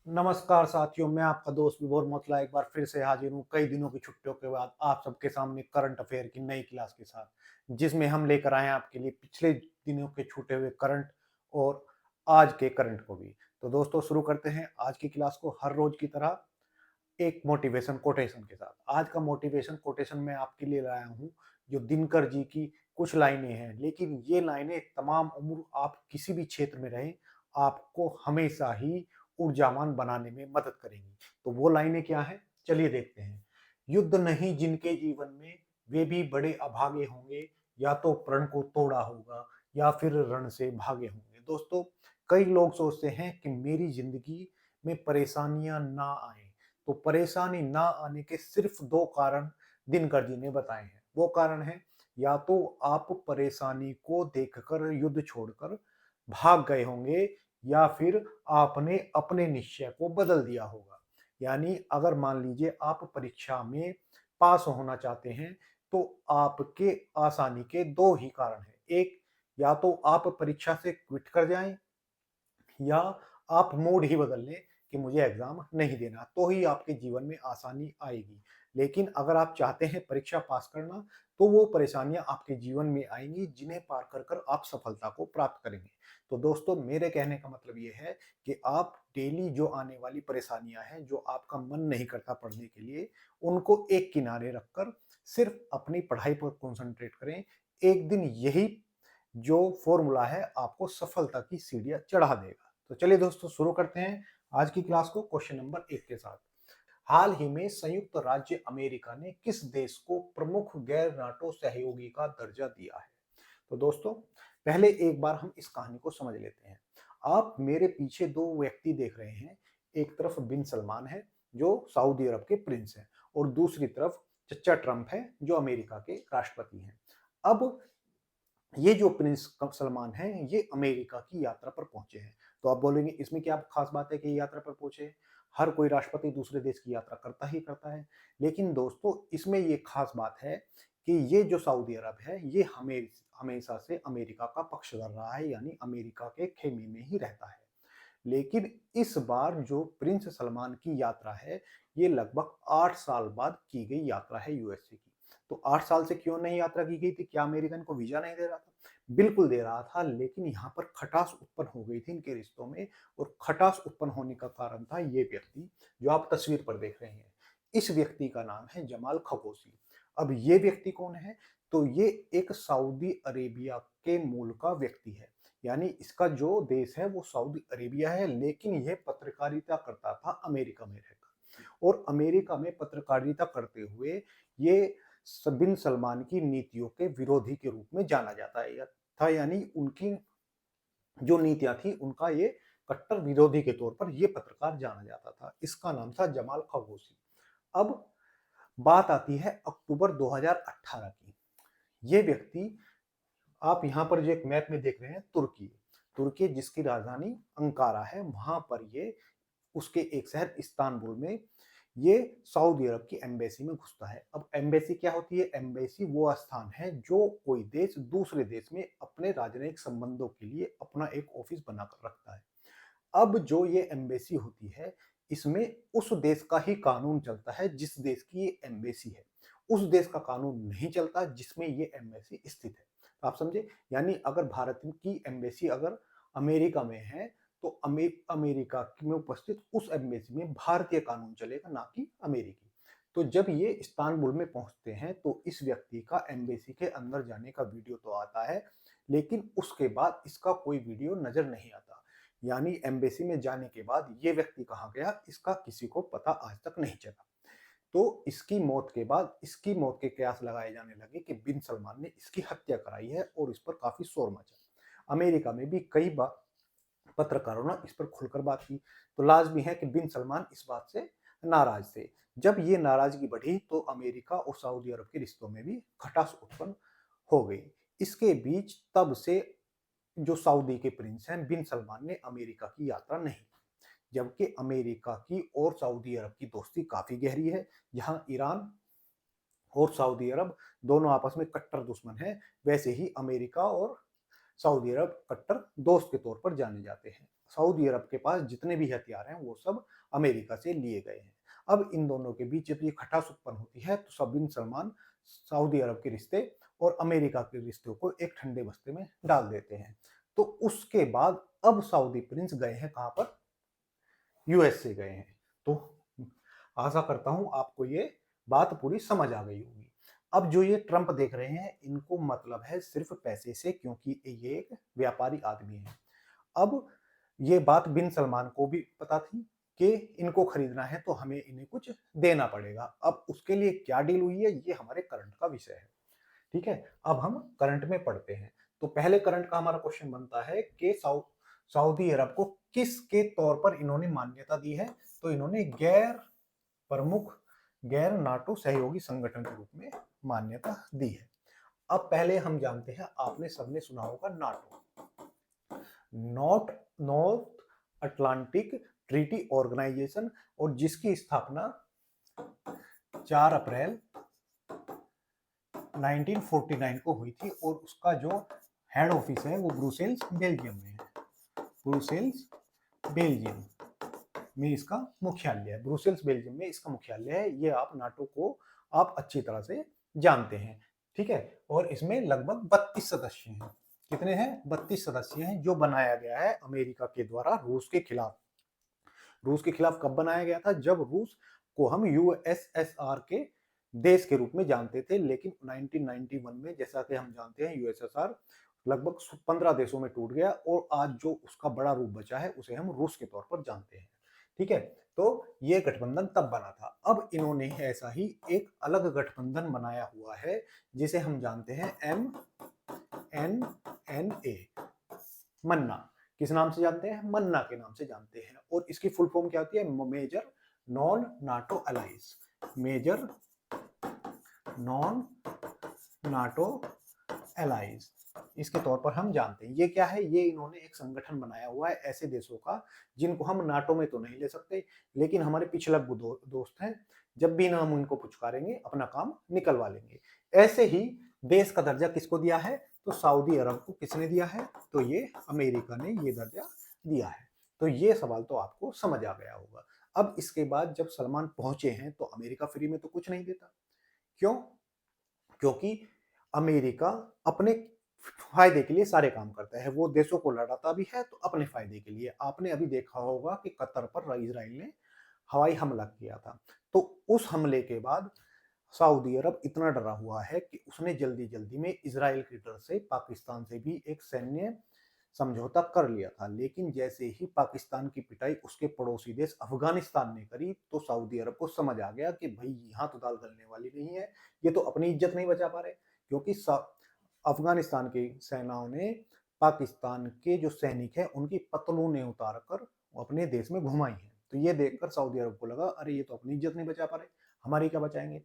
नमस्कार साथियों, मैं आपका दोस्त विभोर मोतला एक बार फिर से हाजिर हूँ कई दिनों की छुट्टियों के बाद आप सबके सामने करंट अफेयर की नई क्लास के साथ, जिसमें हम लेकर आए हैं आपके लिए पिछले दिनों के छूटे हुए करंट और आज के करंट को भी। तो दोस्तों शुरू करते हैं आज की क्लास को हर रोज की तरह एक मोटिवेशन कोटेशन के साथ। आज का मोटिवेशन कोटेशन मैं आपके लिए लाया हूँ जो दिनकर जी की कुछ लाइनें हैं, लेकिन ये लाइनें तमाम उम्र आप किसी भी क्षेत्र में रहें, आपको हमेशा ही ऊर्जावान बनाने में मदद करेंगी। तो वो लाइनें क्या हैं? चलिए देखते हैं। युद्ध नहीं जिनके जीवन में, वे भी बड़े अभागे होंगे, या तो प्रण को तोड़ा होगा या फिर रण से भागे होंगे। दोस्तों, कई लोग सोचते हैं कि मेरी जिंदगी में परेशानियां ना आए, तो परेशानी ना आने के सिर्फ दो कारण दिनकर जी ने बताए हैं। वो कारण है, या तो आप परेशानी को देखकर युद्ध छोड़कर भाग गए होंगे, या फिर आपने अपने निश्चय को बदल दिया होगा। यानी अगर मान लीजिए आप परीक्षा में पास होना चाहते हैं, तो आपके आसानी के दो ही कारण हैं। एक, या तो आप परीक्षा से क्विट कर जाएं, या आप मूड ही बदल लें कि मुझे एग्जाम नहीं देना, तो ही आपके जीवन में आसानी आएगी। लेकिन अगर आप चाहते हैं परीक्षा पास करना, तो वो परेशानियां आपके जीवन में आएंगी जिन्हें पार कर कर आप सफलता को प्राप्त करेंगे। तो दोस्तों, मेरे कहने का मतलब ये है कि आप डेली जो आने वाली परेशानियां हैं, जो आपका मन नहीं करता पढ़ने के लिए, उनको एक किनारे रखकर सिर्फ अपनी पढ़ाई पर कंसंट्रेट करें। एक दिन यही जो फॉर्मूला है आपको सफलता की सीढ़ियां चढ़ा देगा। तो चलिए दोस्तों शुरू करते हैं आज की क्लास को क्वेश्चन नंबर 1 के साथ। हाल ही में संयुक्त राज्य अमेरिका ने किस देश को प्रमुख गैर नाटो सहयोगी का दर्जा दिया है? तो दोस्तों, पहले एक बार हम इस कहानी को समझ लेते हैं। आप मेरे पीछे दो व्यक्ति देख रहे हैं। एक तरफ बिन सलमान है जो सऊदी अरब के प्रिंस हैं, और दूसरी तरफ चचा ट्रंप है जो अमेरिका के राष्ट्रपति हैं। अब ये जो प्रिंस सलमान हैं, ये अमेरिका की यात्रा पर पहुंचे हैं। तो आप बोलेंगे इसमें क्या खास बात है कि ये यात्रा पर पहुंचे हैं? हर कोई राष्ट्रपति दूसरे देश की यात्रा करता ही करता है। लेकिन दोस्तों, इसमें ये खास बात है कि ये जो सऊदी अरब है, ये हमेशा से अमेरिका का पक्षधर रहा है, यानी अमेरिका के खेमे में ही रहता है। लेकिन इस बार जो प्रिंस सलमान की यात्रा है, ये लगभग 8 साल बाद की गई यात्रा है यूएसए की। तो 8 साल से क्यों नहीं यात्रा की गई थी? क्या अमेरिका इनको वीजा नहीं दे रहा था? बिल्कुल दे रहा था, लेकिन यहाँ पर खटास उत्पन्न हो गई थी इनके रिश्तों में, और खटास उत्पन्न होने का कारण था ये व्यक्ति जो आप तस्वीर पर देख रहे हैं। इस व्यक्ति का नाम है जमाल खशोगी। अब ये व्यक्ति कौन है? तो ये एक सऊदी अरेबिया के मूल का व्यक्ति है। यानी इसका जो देश है वो सऊदी अरेबिया है, लेकिन यह पत्रकारिता करता था अमेरिका में रहकर, और अमेरिका में पत्रकारिता करते हुए ये बिन सलमान की नीतियों के विरोधी के रूप में जाना जाता है था। यानी उनकी जो नीतियां थी उनका ये कट्टर विरोधी के तौर पर ये पत्रकार जाना जाता था। इसका नाम था जमाल खशोगी। अब बात आती है अक्टूबर 2018 की। ये व्यक्ति, आप यहाँ पर जो एक मैप में देख रहे हैं, तुर्की, तुर्की जिसकी राजधानी अंकारा है, वहां पर ये उसके एक शहर इस्तांबुल में ये सऊदी अरब की एम्बेसी में घुसता है। अब एम्बेसी क्या होती है? एम्बेसी वो स्थान है जो कोई देश दूसरे देश में अपने राजनयिक संबंधों के लिए अपना एक ऑफिस बनाकर रखता है। अब जो ये एम्बेसी होती है, इसमें उस देश का ही कानून चलता है जिस देश की ये एम्बेसी है। उस देश का कानून नहीं चलता जिसमें ये एम्बेसी स्थित है। तो आप समझे? यानी अगर भारत की एम्बेसी अगर अमेरिका में है, तो अमेरिका में उपस्थित उस एम्बेसी में भारतीय कानून चलेगा, ना कि अमेरिकी। तो जब ये इस्तांबुल में पहुंचते हैं, तो इस व्यक्ति का एम्बेसी के अंदर जाने का वीडियो तो आता है, लेकिन उसके बाद इसका कोई वीडियो नजर नहीं आता। यानी एम्बेसी में जाने के बाद ये व्यक्ति कहाँ गया, इसका किसी को पता आज तक नहीं चला। तो इसकी मौत के बाद इसकी मौत के कयास लगाए जाने लगे कि बिन सलमान ने इसकी हत्या कराई है, और इस पर काफी शोर मचा। अमेरिका में भी कई बार पत्रकारों ने इस पर खुलकर बात की। तो लाजमी है कि बिन सलमान इस बात से नाराज थे। जब ये नाराजगी बढ़ी, तो अमेरिका और सऊदी अरब के रिश्तों में भी खटास उत्पन्न हो गई। इसके बीच तब से जो सऊदी के प्रिंस हैं, बिन सलमान ने अमेरिका की यात्रा नहीं की। जबकि अमेरिका की और सऊदी अरब की दोस्ती काफी गहरी है। जहां ईरान और सऊदी अरब दोनों आपस में कट्टर दुश्मन हैं, वैसे ही अमेरिका और सऊदी अरब कट्टर दोस्त के तौर पर जाने जाते हैं। सऊदी अरब के पास जितने भी हथियार हैं वो सब अमेरिका से लिए गए हैं। अब इन दोनों के बीच जब ये खटास उत्पन्न होती है तो सब बिन सलमान सऊदी अरब के रिश्ते और अमेरिका के रिश्तों को एक ठंडे बस्ते में डाल देते हैं। तो उसके बाद अब सऊदी प्रिंस गए हैं कहाँ पर? यूएस से गए हैं। तो आशा करता हूं आपको ये बात पूरी समझ आ गई होगी। अब जो ये ट्रंप देख रहे हैं इनको मतलब है सिर्फ पैसे से, क्योंकि ये एक व्यापारी आदमी है। अब ये बात बिन सलमान को भी पता थी कि इनको खरीदना है तो हमें इन्हें कुछ देना पड़ेगा। अब उसके लिए क्या डील हुई है ये हमारे करंट का विषय है। ठीक है, अब हम करंट में पढ़ते हैं। तो पहले करंट का हमारा क्वेश्चन बनता है कि सऊदी अरब को किसके तौर पर इन्होंने मान्यता दी है? तो इन्होंने प्रमुख गैर नाटो सहयोगी संगठन के रूप में मान्यता दी है। अब पहले हम जानते हैं, आपने सबने सुना होगा NATO, North North Atlantic Treaty Organisation, और जिसकी स्थापना 4 अप्रैल 1949 को हुई थी और उसका जो हेड ऑफिस है वो ब्रुसेल्स बेल्जियम में है। ब्रुसेल्स बेल्जियम में इसका मुख्यालय है। ब्रुसेल्स बेल्जियम में इसका मुख्यालय है। ये आप नाटो को आप अच्छी तरह से जानते हैं। ठीक है, और इसमें लगभग 32 सदस्य हैं। कितने हैं? 32 सदस्य हैं, जो बनाया गया है अमेरिका के द्वारा रूस के खिलाफ। रूस के खिलाफ कब बनाया गया था? जब रूस को हम यूएसएसआर के देश के रूप में जानते थे, लेकिन 1991 में जैसा कि हम जानते हैं यूएसएसआर लगभग 15 देशों में टूट गया और आज जो उसका बड़ा रूप बचा है उसे हम रूस के तौर पर जानते हैं। ठीक है, तो ये गठबंधन तब बना था। अब इन्होंने ऐसा ही एक अलग गठबंधन बनाया हुआ है जिसे हम जानते हैं MNNA, मन्ना। किस नाम से जानते हैं? मन्ना के नाम से जानते हैं। और इसकी फुल फॉर्म क्या होती है? Major non NATO allies, major non NATO allies, इसके तौर पर हम जानते हैं। ये क्या है? ये इन्होंने एक संगठन बनाया हुआ है ऐसे देशों का जिनको हम नाटो में तो नहीं ले सकते, लेकिन हमारे पिछलग्गू दोस्त हैं, जब भी ना हम उनको पुचकारेंगे अपना काम निकलवा लेंगे। ऐसे ही देश का दर्जा किसको दिया है? तो सऊदी अरब को किसने दिया है? तो ये अमेरिका ने ये दर्जा दिया है। तो ये सवाल तो आपको समझ आ गया होगा। अब इसके बाद जब सलमान पहुंचे हैं तो अमेरिका फ्री में तो कुछ नहीं देता। क्यों? क्योंकि अमेरिका अपने फायदे के लिए सारे काम करता है। वो देशों को लड़ाता भी है तो अपने फायदे के लिए। आपने अभी देखा होगा कि कतर पर इजराइल ने हवाई हमला किया था। तो उस हमले के बाद सऊदी अरब इतना डरा हुआ है कि उसने जल्दी जल्दी में इजराइल के डर से पाकिस्तान से भी एक सैन्य समझौता कर लिया था। लेकिन जैसे ही पाकिस्तान की पिटाई उसके पड़ोसी देश अफगानिस्तान ने करी तो सऊदी अरब को समझ आ गया कि भाई यहाँ तो दाल गलने वाली नहीं है, ये तो अपनी इज्जत नहीं बचा पा रहे। क्योंकि अफगानिस्तान की सेनाओं ने पाकिस्तान के जो सैनिक हैं उनकी पतलूनें उतार कर अपने देश में घुमाई हैं। तो ये देखकर सऊदी अरब को लगा अरे ये तो अपनी इज्जत नहीं बचा पा रहे, हमारी क्या बचाएंगे।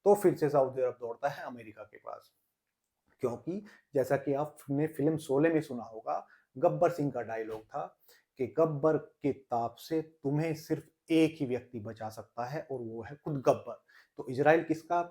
तो फिर से सऊदी अरब दौड़ता है अमेरिका के पास। क्योंकि जैसा कि आपने फिल्म शोले में सुना होगा, गब्बर सिंह का डायलॉग था कि गब्बर के ताप से तुम्हें सिर्फ एक ही व्यक्ति बचा सकता है और वो है खुद गब्बर। तो इजराइल किसका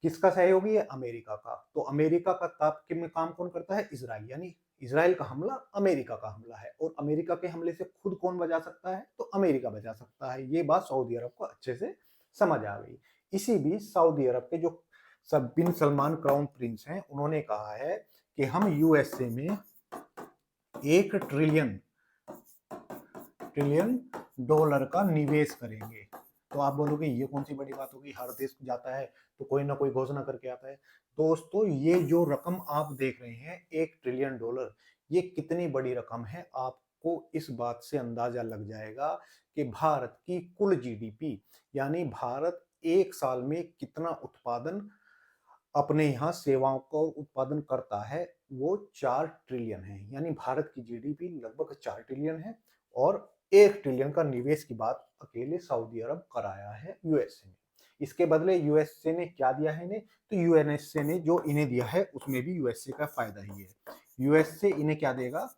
किसका सहयोगी है? अमेरिका का। तो अमेरिका का ताप के में काम कौन करता है? इजराइल। यानी इजराइल का हमला अमेरिका का हमला है, और अमेरिका के हमले से खुद कौन बचा सकता है? तो अमेरिका बचा सकता है। ये बात सऊदी अरब को अच्छे से समझ आ गई। इसी बीच सऊदी अरब के जो सब बिन सलमान क्राउन प्रिंस हैं उन्होंने कहा है कि हम यूएसए में 1 ट्रिलियन डॉलर का निवेश करेंगे। तो आप बोलोगे ये कौन सी बड़ी बात होगी, हर देश जाता है तो कोई ना कोई घोषणा करके आता है। दोस्तों ये जो रकम आप देख रहे हैं 1 ट्रिलियन डॉलर, ये कितनी बड़ी रकम है आपको इस बात से अंदाजा लग जाएगा कि भारत की कुल जीडीपी, यानी भारत एक साल में कितना उत्पादन अपने यहाँ सेवाओं का उत्पादन करता है, वो 4 ट्रिलियन है। यानी भारत की जीडीपी लगभग 4 ट्रिलियन है और 1 ट्रिलियन का निवेश की बात अकेले सऊदी अरब कराया है यूएसए ने। इसके बदले यूएसए ने क्या दिया है इन्हें? तो यूएनएसए ने जो इन्हें दिया है उसमें भी यूएसए का फायदा ही है। यूएसए इन्हें क्या देगा?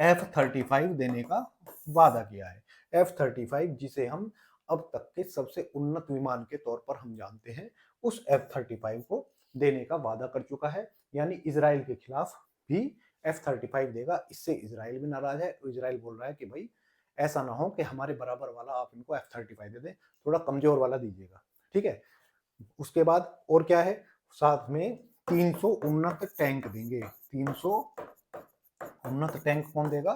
F-35 देने का वादा किया है। F-35 जिसे हम अब तक के सबसे उन्नत विमान के तौर पर हम जानते हैं, उस F-35 को देने का वादा कर चुका है। यानी इजराइल के खिलाफ भी F-35 देगा। इससे इजराइल भी नाराज है, और इजराइल बोल रहा है कि भाई ऐसा ना हो कि हमारे बराबर वाला आप इनको F-35 दे दें, थोड़ा कमजोर वाला दीजिएगा। ठीक है, उसके बाद और क्या है, साथ में 300 उन्नत टैंक देंगे। 300 उन्नत टैंक कौन देगा,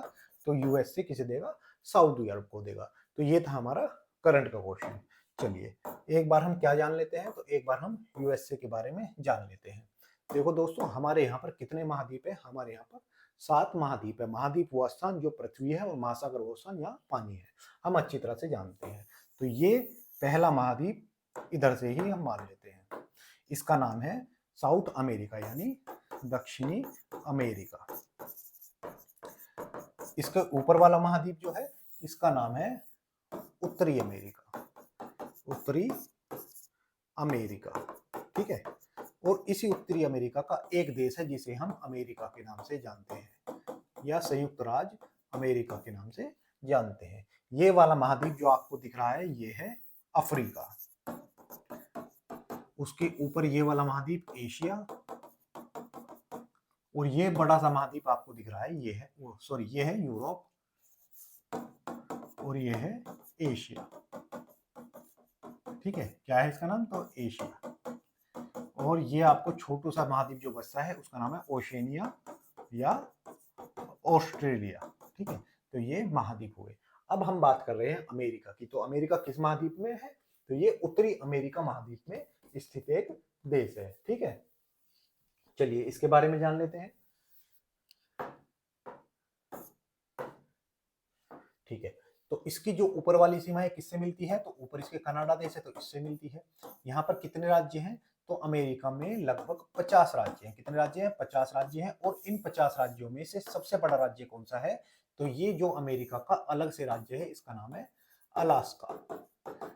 तो यूएस से किसे देगा, सऊदी अरब को देगा। तो ये था हमारा करंट का क्वेश्चन। चलिए एक बार हम क्या जान लेते हैं, तो एक बार हम यूएसए के बारे में जान लेते हैं। देखो दोस्तों, हमारे यहाँ पर कितने महाद्वीप है, हमारे यहाँ पर 7 महाद्वीप है। महाद्वीप वो स्थान जो पृथ्वी है, और महासागर वो स्थान यहाँ पानी है, हम अच्छी तरह से जानते हैं। तो ये पहला महाद्वीप इधर से ही हम मान लेते हैं, इसका नाम है साउथ अमेरिका, यानी दक्षिणी अमेरिका। इसके ऊपर वाला महाद्वीप जो है, इसका नाम है उत्तरी अमेरिका, उत्तरी अमेरिका। ठीक है, और इसी उत्तरी अमेरिका का एक देश है जिसे हम अमेरिका के नाम से जानते हैं, या संयुक्त राज्य अमेरिका के नाम से जानते हैं। ये वाला महाद्वीप जो आपको दिख रहा है, ये है अफ्रीका। उसके ऊपर ये वाला महाद्वीप एशिया, और ये बड़ा सा महाद्वीप आपको दिख रहा है, ये है सॉरी, ये है यूरोप, और ये है एशिया। ठीक है, क्या है इसका नाम, तो एशिया। और ये आपको छोटू सा महाद्वीप जो बचता है, उसका नाम है ओशेनिया या ऑस्ट्रेलिया। ठीक है, तो ये महाद्वीप हुए। अब हम बात कर रहे हैं अमेरिका की। तो अमेरिका किस महाद्वीप में है, तो ये उत्तरी अमेरिका महाद्वीप में स्थित एक देश है। ठीक है, चलिए इसके बारे में जान लेते हैं। ठीक है, तो इसकी जो ऊपर वाली सीमा है किससे मिलती है, तो ऊपर इसके कनाडा देश है, तो इससे मिलती है। यहाँ पर कितने राज्य हैं, तो अमेरिका में लगभग 50 राज्य हैं। कितने राज्य हैं, 50 राज्य हैं। और इन 50 राज्यों में से सबसे बड़ा राज्य कौन सा है, तो ये जो अमेरिका का अलग से राज्य है, इसका नाम है अलास्का।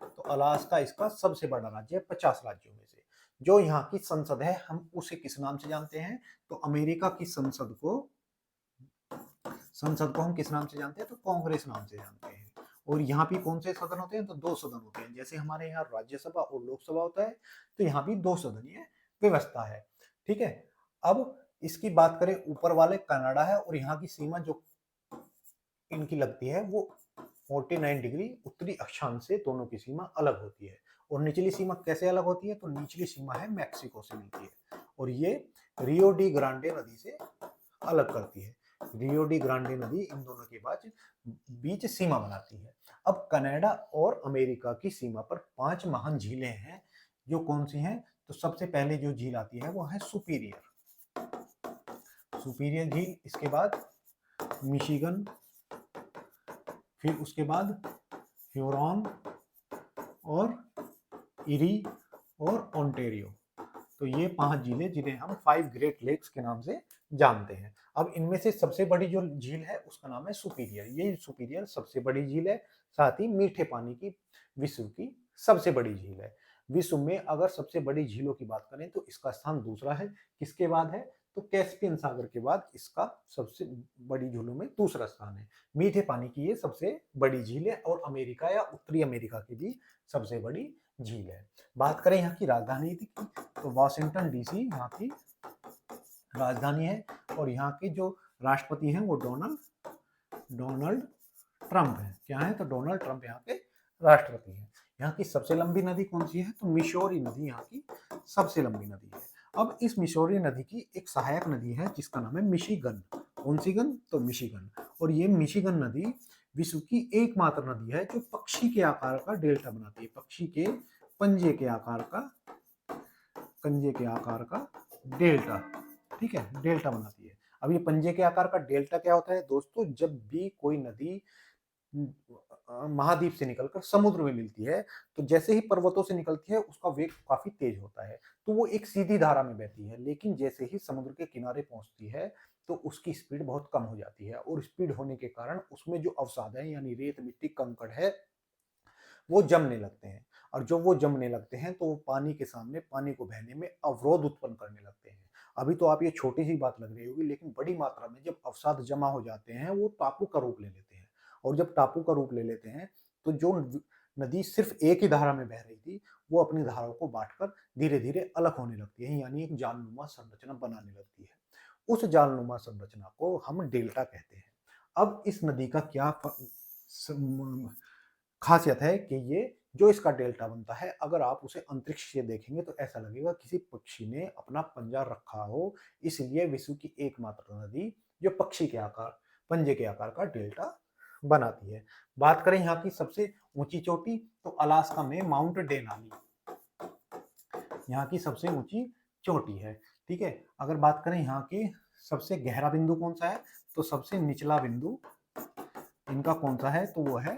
तो अलास्का इसका सबसे बड़ा राज्य है 50 राज्यों में से। जो यहाँ की संसद है, हम उसे किस नाम से जानते हैं, तो अमेरिका की संसद को हम किस नाम से जानते हैं, तो कांग्रेस नाम से जानते हैं। और यहाँ भी कौन से सदन होते हैं, तो 2 सदन होते हैं। जैसे हमारे यहाँ राज्यसभा और लोकसभा होता है, तो यहाँ भी 2 सदनीय व्यवस्था है। ठीक है, अब इसकी बात करें, ऊपर वाले कनाडा है, और यहाँ की सीमा जो इनकी लगती है वो 49 डिग्री उत्तरी अक्षांश से दोनों की सीमा अलग होती है। और निचली सीमा कैसे अलग होती है, तो निचली सीमा है मैक्सिको से मिलती है, और ये रियो डी ग्रांडे नदी से अलग करती है। रियो डी ग्रांडे नदी इन दोनों के बीच सीमा बनाती है। अब कनाडा और अमेरिका की सीमा पर 5 महान झीलें हैं, जो कौन सी हैं, तो सबसे पहले जो झील आती है वो है सुपीरियर झील, इसके बाद मिशिगन, फिर उसके बाद ह्यूरॉन और इरी और ओंटारियो। तो ये 5 झीलें जिन्हें हम 5 ग्रेट लेक्स के नाम से जानते हैं। अब इनमें से सबसे बड़ी जो झील है उसका नाम है सुपीरियर। ये सुपीरियर सबसे बड़ी झील है, साथ ही मीठे पानी की विश्व की सबसे बड़ी झील है। विश्व में अगर सबसे बड़ी झीलों की बात करें तो इसका स्थान दूसरा है। किसके बाद है, तो कैस्पियन सागर के बाद इसका सबसे बड़ी झीलों में दूसरा स्थान है। मीठे पानी की ये सबसे बड़ी झील है, और अमेरिका या उत्तरी अमेरिका की भी सबसे बड़ी झील है। बात करें यहाँ की राजधानी की, तो वॉशिंगटन डीसी यहाँ की राजधानी है, और यहाँ के जो राष्ट्रपति हैं वो डोनाल्ड ट्रंप है। क्या है, तो डोनाल्ड ट्रंप यहाँ के राष्ट्रपति हैं। यहाँ की सबसे लंबी नदी कौन सी है, तो मिसौरी नदी यहाँ की सबसे लंबी नदी है। अब इस मिसौरी नदी की एक सहायक नदी है जिसका नाम है मिशिगन। कौन सी गन, तो मिशिगन। और ये मिशिगन नदी विश्व की एकमात्र नदी है जो पक्षी के आकार का डेल्टा बनाती है। पक्षी के पंजे के आकार का डेल्टा, ठीक है, डेल्टा बनाती है। अब ये पंजे के आकार का डेल्टा क्या होता है दोस्तों, जब भी कोई नदी महाद्वीप से निकलकर समुद्र में मिलती है, तो जैसे ही पर्वतों से निकलती है उसका वेग काफी तेज होता है, तो वो एक सीधी धारा में बहती है। लेकिन जैसे ही समुद्र के किनारे पहुंचती है तो उसकी स्पीड बहुत कम हो जाती है, और स्पीड होने के कारण उसमें जो अवसाद है यानी रेत मिट्टी कंकड़ है वो जमने लगते हैं। और जब वो जमने लगते हैं तो वो पानी के सामने पानी को बहने में अवरोध उत्पन्न करने लगते हैं। अभी तो आप ये छोटी सी बात लग रही होगी, लेकिन बड़ी मात्रा में जब अवसाद जमा हो जाते हैं वो टापू का रूप ले लेते हैं। और जब टापू का रूप ले लेते हैं तो जो नदी सिर्फ एक ही धारा में बह रही थी वो अपनी धाराओं को बांटकर धीरे धीरे अलग होने लगती है, यानी एक जालनुमा संरचना बनाने लगती है। उस जालनुमा संरचना को हम डेल्टा कहते हैं। अब इस नदी का क्या खासियत है कि ये जो इसका डेल्टा बनता है, अगर आप उसे अंतरिक्ष से देखेंगे तो ऐसा लगेगा किसी पक्षी ने अपना पंजा रखा हो, इसलिए विश्व की एकमात्र नदी जो पक्षी के आकार, पंजे के आकार का डेल्टा बनाती है। बात करें यहाँ की सबसे ऊंची चोटी, तो अलास्का में माउंट डेनाली यहाँ की सबसे ऊंची चोटी है। ठीक है, अगर बात करें यहाँ की सबसे गहरा बिंदु कौन सा है, तो सबसे निचला बिंदु इनका कौन सा है, तो वो है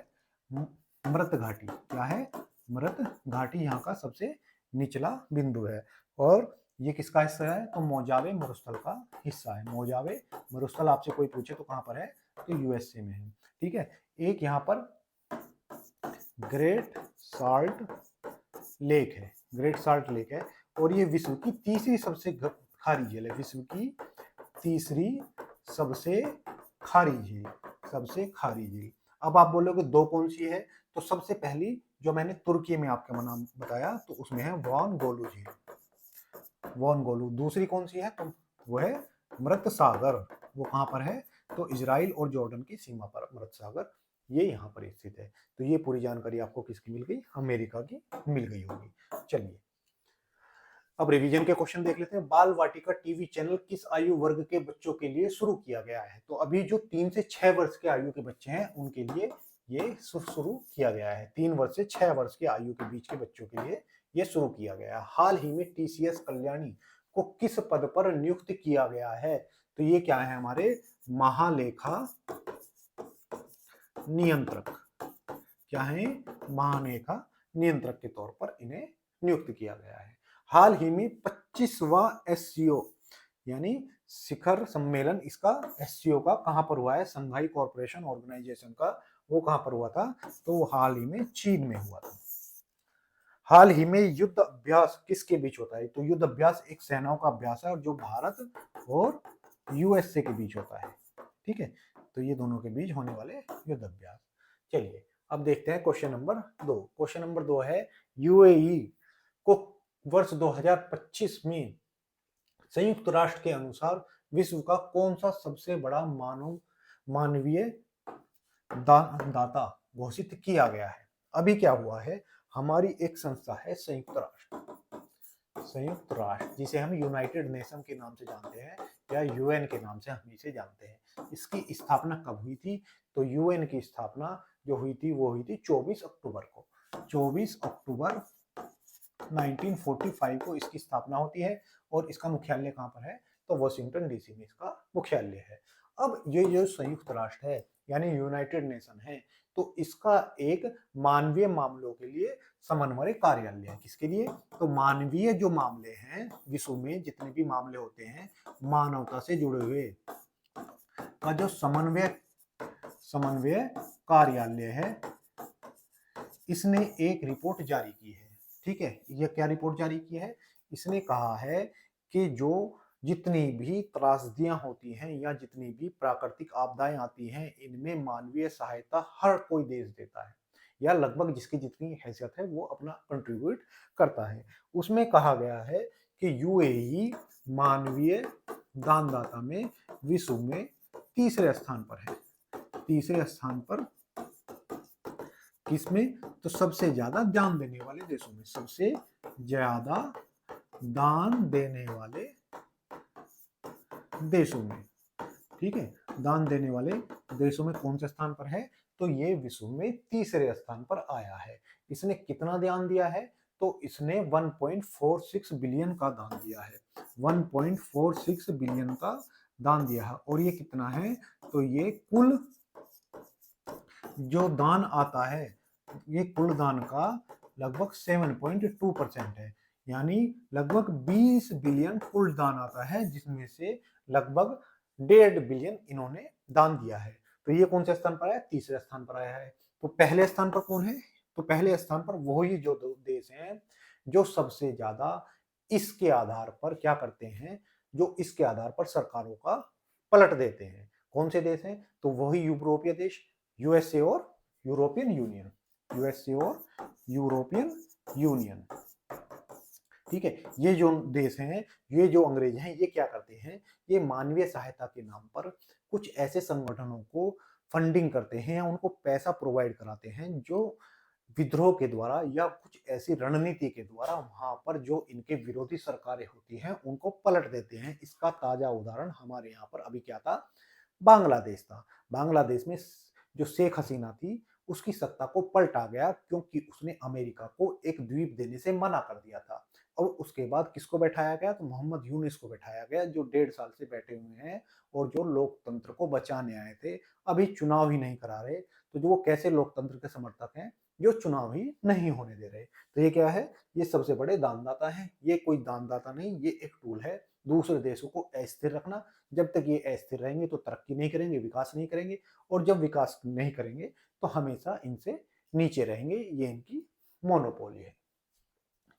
मृत घाटी। क्या है? मृत घाटी यहाँ का सबसे निचला बिंदु है। और ये किसका हिस्सा है, तो मोजावे मरुस्थल का हिस्सा है। मोजावे मरुस्थल आपसे कोई पूछे तो कहाँ पर है, तो यूएसए में है। ठीक है, एक यहाँ पर ग्रेट साल्ट लेक है, ग्रेट साल्ट लेक है, और ये विश्व की तीसरी सबसे खारी झील है। विश्व की तीसरी सबसे खारी झील, सबसे खारी झील। अब आप बोलोगे दो कौन सी है, तो सबसे पहली जो मैंने तुर्की में आपके नाम बताया, तो उसमें है वॉन गोलू झील, वॉन गोलू। दूसरी कौन सी है, तो वो है मृत सागर। वो कहाँ पर है, तो इजराइल और जॉर्डन की सीमा पर मृत सागर, ये यहाँ पर स्थित है। तो ये पूरी जानकारी आपको किसकी मिल गई, अमेरिका की मिल गई होगी। चलिए अब रिवीजन के क्वेश्चन देख लेते हैं। बाल वाटिका टीवी चैनल किस आयु वर्ग के बच्चों के लिए शुरू किया गया है, तो अभी जो 3 से 6 वर्ष के आयु के बच्चे हैं उनके लिए ये शुरू किया गया है। 3 वर्ष से 6 वर्ष के आयु के बीच के बच्चों के लिए ये शुरू किया गया है। हाल ही में टीसीएस कल्याणी को किस पद पर नियुक्त किया गया है, तो ये क्या है, हमारे महालेखा नियंत्रक। क्या है, महालेखा नियंत्रक के तौर पर इन्हें नियुक्त किया गया है। हाल ही में 25वां एससीओ यानी शिखर सम्मेलन, इसका एससीओ का कहां पर हुआ है, संघाई कॉर्पोरेशन ऑर्गेनाइजेशन का, वो कहां पर हुआ था, तो वो हाल ही में चीन में हुआ था। हाल ही में युद्ध अभ्यास किसके बीच होता है, तो युद्ध अभ्यास एक सेनाओं का अभ्यास है और जो भारत और यूएसए के बीच होता है। ठीक है, तो ये दोनों के बीच होने वाले युद्ध अभ्यास। चलिए अब देखते हैं क्वेश्चन नंबर 2। क्वेश्चन नंबर 2 है, यूएई को वर्ष 2025 में संयुक्त राष्ट्र के अनुसार विश्व का कौन सा सबसे बड़ा मानवीय दाता घोषित किया गया है। अभी क्या हुआ है, हमारी एक संस्था है संयुक्त राष्ट्र, संयुक्त राष्ट्र जिसे हम यूनाइटेड नेशन के नाम से जानते हैं या यूएन के नाम से हम इसे जानते हैं। इसकी स्थापना कब हुई थी, तो यूएन की स्थापना जो हुई थी वो हुई थी 24 अक्टूबर को। 24 अक्टूबर 1945 को इसकी स्थापना होती है और इसका मुख्यालय कहाँ पर है, तो वॉशिंगटन डीसी में इसका मुख्यालय है। अब ये जो संयुक्त राष्ट्र है यानी यूनाइटेड नेशन है, तो इसका एक मानवीय मामलों के लिए समन्वय कार्यालय है। किसके लिए, तो मानवीय जो मामले हैं विश्व में जितने भी मामले होते हैं मानवता से जुड़े हुए का जो समन्वय कार्यालय है, इसने एक रिपोर्ट जारी की है। ठीक है, यह क्या रिपोर्ट जारी की है, इसने कहा है कि जो जितनी भी त्रासदियां होती हैं या जितनी भी प्राकृतिक आपदाएं आती हैं, इनमें मानवीय सहायता हर कोई देश देता है या लगभग जिसकी जितनी हैसियत है वो अपना कंट्रीब्यूट करता है। उसमें कहा गया है कि यूएई मानवीय दानदाता में विश्व में तीसरे स्थान पर है। तीसरे स्थान पर किसमें, तो सबसे ज्यादा दान देने वाले देशों में, सबसे ज्यादा दान देने वाले देशों में। ठीक है, दान देने वाले देशों में कौन से स्थान पर है, तो ये विश्व में तीसरे स्थान पर आया है। इसने कितना दान दिया है, तो इसने 1.46 बिलियन का दान दिया है। 1.46 बिलियन का दान दिया है। और ये कितना है, तो ये कुल जो दान आता है, ये कुल दान का लगभग 7.2% है, यानी लगभग 20 बिलियन कुल दान आता है, जिसमें से लगभग 1.5 बिलियन इन्होंने दान दिया है। तो ये कौन से स्थान पर आया, तीसरे स्थान पर आया है। तो पहले स्थान पर कौन है, तो पहले स्थान पर वही जो देश हैं जो सबसे ज्यादा इसके आधार पर क्या करते हैं, जो इसके आधार पर सरकारों का पलट देते हैं। कौन से देश हैं, तो वही यूरोपीय देश, यूएसए और यूरोपियन यूनियन, यूएसए और यूरोपियन यूनियन। ठीक है। ये जो देश हैं, ये जो अंग्रेज हैं, ये क्या करते हैं, ये मानवीय सहायता के नाम पर कुछ ऐसे संगठनों को फंडिंग करते हैं या उनको पैसा प्रोवाइड कराते हैं जो विद्रोह के द्वारा या कुछ ऐसी रणनीति के द्वारा वहां पर जो इनके विरोधी सरकारें होती हैं उनको पलट देते हैं। इसका ताजा उदाहरण हमारे यहाँ पर अभी क्या था, बांग्लादेश था। बांग्लादेश में जो शेख हसीना थी उसकी सत्ता को पलटा गया क्योंकि उसने अमेरिका को एक द्वीप देने से मना कर दिया था। और उसके बाद किसको बैठाया गया, तो मोहम्मद यूनिस को बैठाया गया जो 1.5 साल से बैठे हुए हैं और जो लोकतंत्र को बचाने आए थे। अभी चुनाव ही नहीं करा रहे, तो जो वो कैसे लोकतंत्र के समर्थक हैं जो चुनाव ही नहीं होने दे रहे। तो ये क्या है, ये सबसे बड़े दानदाता हैं। ये कोई दानदाता नहीं, ये एक टूल है दूसरे देशों को अस्थिर रखना। जब तक ये अस्थिर रहेंगे तो तरक्की नहीं करेंगे, विकास नहीं करेंगे, और जब विकास नहीं करेंगे तो हमेशा इनसे नीचे रहेंगे। ये इनकी मोनोपोली है।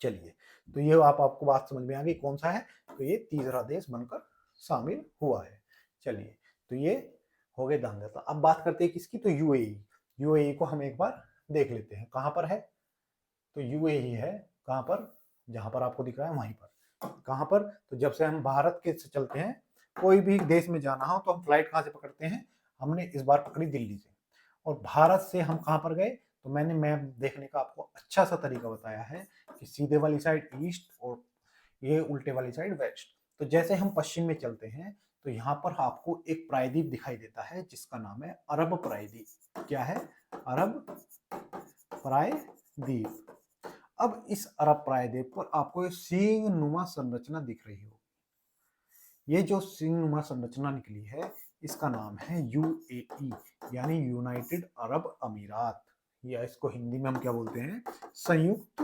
चलिए, तो ये आपको बात समझ में आ गई कौन सा है, तो ये तीसरा देश बनकर शामिल हुआ है। चलिए, तो ये हो गए दानदाता। अब बात करते हैं किसकी, तो यूएई। यूएई को हम एक बार देख लेते हैं कहां पर है, तो यूएई है कहां पर, जहां पर आपको दिख रहा है वहीं पर। कहां पर, तो जब से हम भारत के से चलते हैं, कोई भी देश में जाना हो तो हम फ्लाइट कहां से पकड़ते हैं, हमने इस बार पकड़ी दिल्ली से। और भारत से हम कहां पर गए, तो मैंने मैप देखने का आपको अच्छा सा तरीका बताया है कि सीधे वाली साइड ईस्ट और ये उल्टे वाली साइड वेस्ट। तो जैसे हम पश्चिम में चलते हैं तो यहाँ पर आपको एक प्रायद्वीप दिखाई देता है जिसका नाम है अरब प्रायद्वीप। क्या है, अरब प्रायद्वीप। अब इस अरब प्रायद्वीप पर आपको एक सींग नुमा संरचना दिख रही हो। ये जो सींग नुमा संरचना निकली है इसका नाम है यूएई, यानी यूनाइटेड अरब अमीरात, या इसको हिंदी में हम क्या बोलते हैं, संयुक्त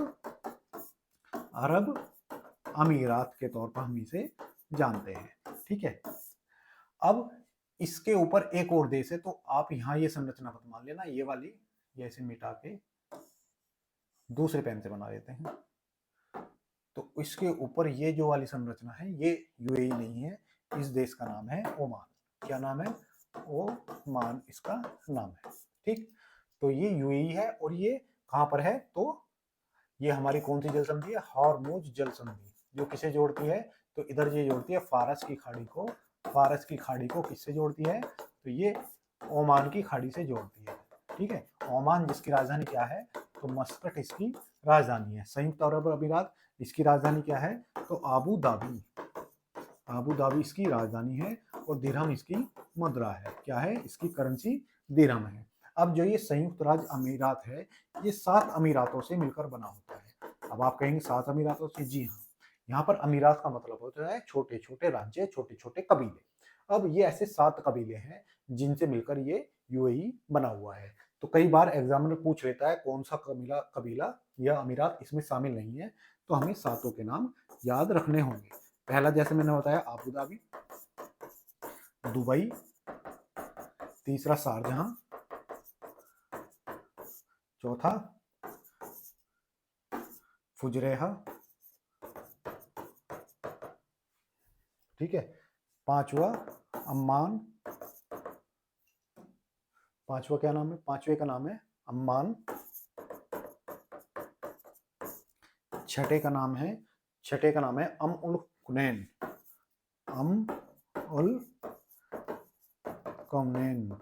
अरब अमीरात के तौर पर हम इसे जानते हैं। ठीक है। अब इसके ऊपर एक और देश है, तो आप यहाँ ये संरचना मत मान लेना, ये वाली ये ऐसे मिटा के दूसरे पेन से बना देते हैं। तो इसके ऊपर ये जो वाली संरचना है ये यूएई नहीं है, इस देश का नाम है ओमान। क्या नाम है, ओमान इसका नाम है। ठीक, तो ये यूएई है और ये कहां पर है, तो ये हमारी कौन सी जल संधि है, हॉर्मुज जल संधि, जो किसे जोड़ती है, तो इधर ये जोड़ती है फारस की खाड़ी को। फारस की खाड़ी को किससे जोड़ती है, तो ये ओमान की खाड़ी से जोड़ती है। ठीक है, ओमान जिसकी राजधानी क्या है, तो मस्कट इसकी राजधानी है। संयुक्त अरब अमीरात इसकी राजधानी क्या है, तो आबू धाबी। आबू धाबी इसकी राजधानी है और दिरहम इसकी मुद्रा है। क्या है, इसकी करेंसी दिरहम है। अब जो ये संयुक्त राज्य अमीरात है ये 7 अमीरातों से मिलकर बना होता है। अब आप कहेंगे 7 अमीरातों से, जी हाँ, यहाँ पर अमीरात का मतलब होता है छोटे छोटे राज्य, छोटे छोटे कबीले। अब ये ऐसे 7 कबीले हैं जिनसे मिलकर ये यूएई बना हुआ है। तो कई बार एग्जामिनर पूछ लेता है कौन सा कबीला कबीला या अमीरात इसमें शामिल नहीं है, तो हमें 7 के नाम याद रखने होंगे। पहला जैसे मैंने बताया आबू धाबी, दुबई, तीसरा शारजहां, चौथा फुजरेहा, ठीक है, पांचवा अम्मान, पांचवा क्या नाम है, पांचवे का नाम है अम्मान, छठे का नाम है अम उल कुनैन, अम उल कुनैन।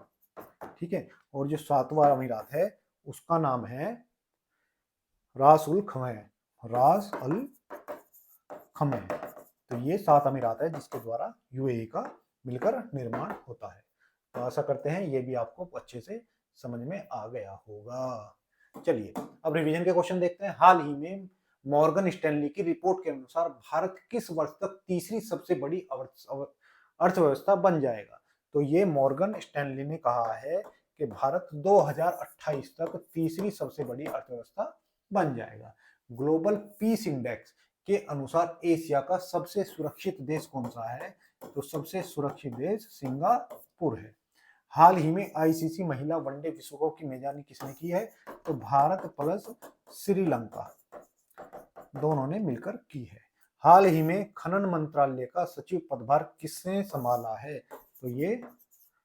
ठीक है, और जो 7वां अमीरात है उसका नाम है रास उल खमै, रास अल खमै। तो ये 7 अमीरात है जिसके द्वारा यूएई का मिलकर निर्माण होता है। तो आशा करते हैं ये भी आपको अच्छे से समझ में आ गया होगा। चलिए, अब रिवीजन के क्वेश्चन देखते हैं। हाल ही में मॉर्गन स्टैनली की रिपोर्ट के अनुसार भारत किस वर्ष तक तीसरी सबसे बड़ी अर्थव्यवस्था बन जाएगा, तो ये मॉर्गन स्टैनली ने कहा है कि भारत 2028 तक तीसरी सबसे बड़ी अर्थव्यवस्था बन जाएगा। ग्लोबल पीस इंडेक्स के अनुसार एशिया का सबसे सुरक्षित देश कौन सा है, तो सबसे सुरक्षित देश सिंगापुर है। हाल ही में आईसीसी महिला वनडे विश्व कप की मेजबानी किसने की है, तो भारत प्लस श्रीलंका दोनों ने मिलकर की है। हाल ही में खनन मंत्रालय का सचिव पदभार किसने संभाला है, तो ये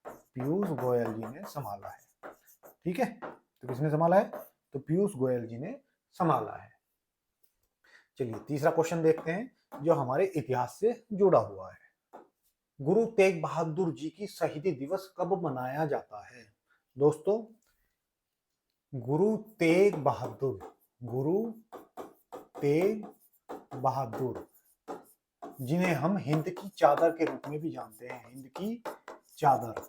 पीयूष गोयल जी ने संभाला है। ठीक है, तो किसने संभाला है, तो पीयूष गोयल जी ने संभाला है। चलिए तीसरा क्वेश्चन देखते हैं जो हमारे इतिहास से जुड़ा हुआ है। गुरु तेग बहादुर जी की शहीदी दिवस कब मनाया जाता है? दोस्तों, गुरु तेग बहादुर, गुरु तेग बहादुर, जिन्हें हम हिंद की चादर के रूप में भी जानते हैं, हिंद की चादर,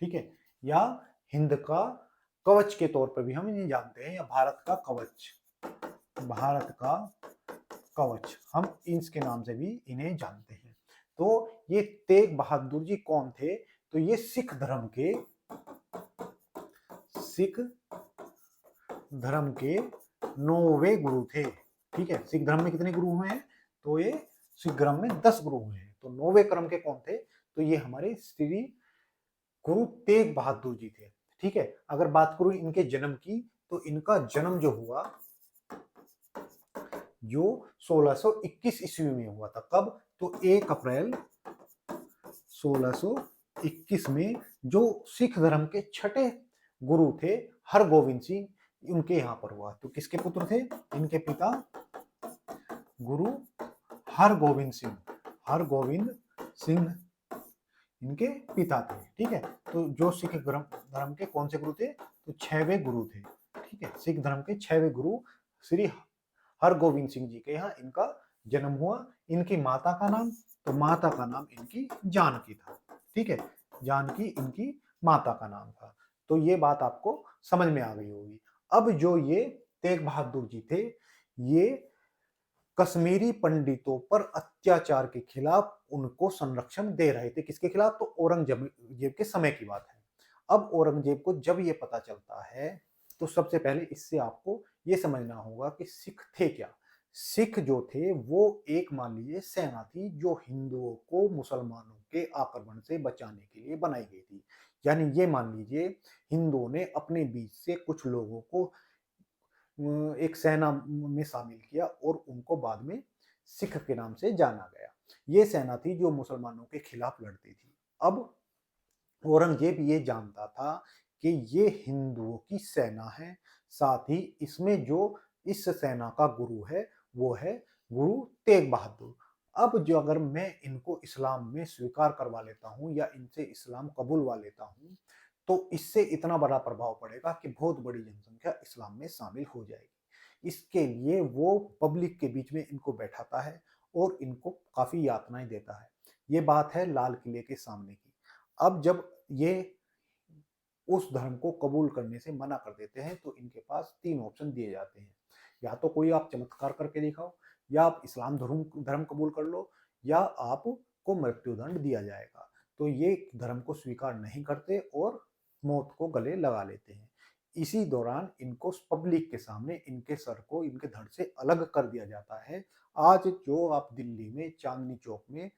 ठीक है, या हिंद का कवच के तौर पर भी हम इन्हें जानते हैं, या भारत का कवच, भारत का कवच, हम इसके नाम से भी इन्हें जानते हैं। तो ये तेग बहादुर जी कौन थे? तो ये सिख धर्म के, सिख धर्म के 9वें गुरु थे। ठीक है, सिख धर्म में कितने गुरु हुए हैं? तो ये सिख धर्म में 10 गुरु हुए हैं। तो 9वें क्रम के कौन थे? तो ये हमारे श्री गुरु तेग बहादुर जी थे। ठीक है, अगर बात करूं इनके जन्म की, तो इनका जन्म जो हुआ, जो 1621 ईस्वी में हुआ था। कब? तो 1 अप्रैल 1621 में, जो सिख धर्म के छठे गुरु थे हरगोविंद सिंह, उनके यहाँ पर हुआ। तो किसके पुत्र थे? इनके पिता गुरु हरगोविंद सिंह, हरगोविंद सिंह इनके पिता थे। ठीक है, तो जो सिख धर्म के कौन से गुरु थे? तो 6वें गुरु थे। ठीक है, सिख धर्म के 6वें गुरु श्री हरगोविंद सिंह जी के यहाँ इनका जन्म हुआ। इनकी माता का नाम, तो माता का नाम इनकी जानकी था। ठीक है, जानकी इनकी माता का नाम था। तो ये बात आपको समझ में आ गई होगी। अब जो ये तेग बहादुर जी थे, ये कश्मीरी पंडितों पर अत्याचार के खिलाफ उनको संरक्षण दे रहे थे। किसके खिलाफ? तो औरंगजेब के समय की बात है। अब औरंगजेब को जब ये पता चलता है, तो सबसे पहले इससे आपको ये समझना होगा कि सिख थे क्या। सिख जो थे वो एक, मान लीजिए, सेना थी जो हिंदुओं को मुसलमानों के आक्रमण से बचाने के लिए बनाई गई थी। यानी ये मान लीजिए हिंदुओं ने अपने बीच से कुछ लोगों को एक सेना में शामिल किया और उनको बाद में सिख के नाम से जाना गया। ये सेना थी जो मुसलमानों के खिलाफ लड़ती थी। अब औरंगजेब ये जानता था कि ये हिंदुओं की सेना है, साथ ही इसमें जो इस सेना का गुरु है वो है गुरु तेग बहादुर। अब जो अगर मैं इनको इस्लाम में स्वीकार करवा लेता हूँ या इनसे इस्लाम कबूलवा लेता हूँ, तो इससे इतना बड़ा प्रभाव पड़ेगा कि बहुत बड़ी जनसंख्या इस्लाम में शामिल हो जाएगी। इसके लिए वो पब्लिक के बीच में इनको बैठाता है और इनको काफी यातनाएं देता है। ये बात है लाल किले के सामने की। अब जब ये उस धर्म को कबूल करने से मना कर देते हैं, तो इनके पास 3 ऑप्शन दिए जाते हैं। या तो कोई आप चमत्कार करके दिखाओ, या आप इस्लाम धर्म कबूल कर लो, या आपको मृत्युदंड दिया जाएगा। तो ये धर्म को स्वीकार नहीं करते और मौत को गले लगा लेते हैं। इसी दौरान इनको पब्लिक के सामने इनके सर को इनके धड़ से अलग कर दिया जाता है। आज जो आप दिल्ली में चांदनी चौक में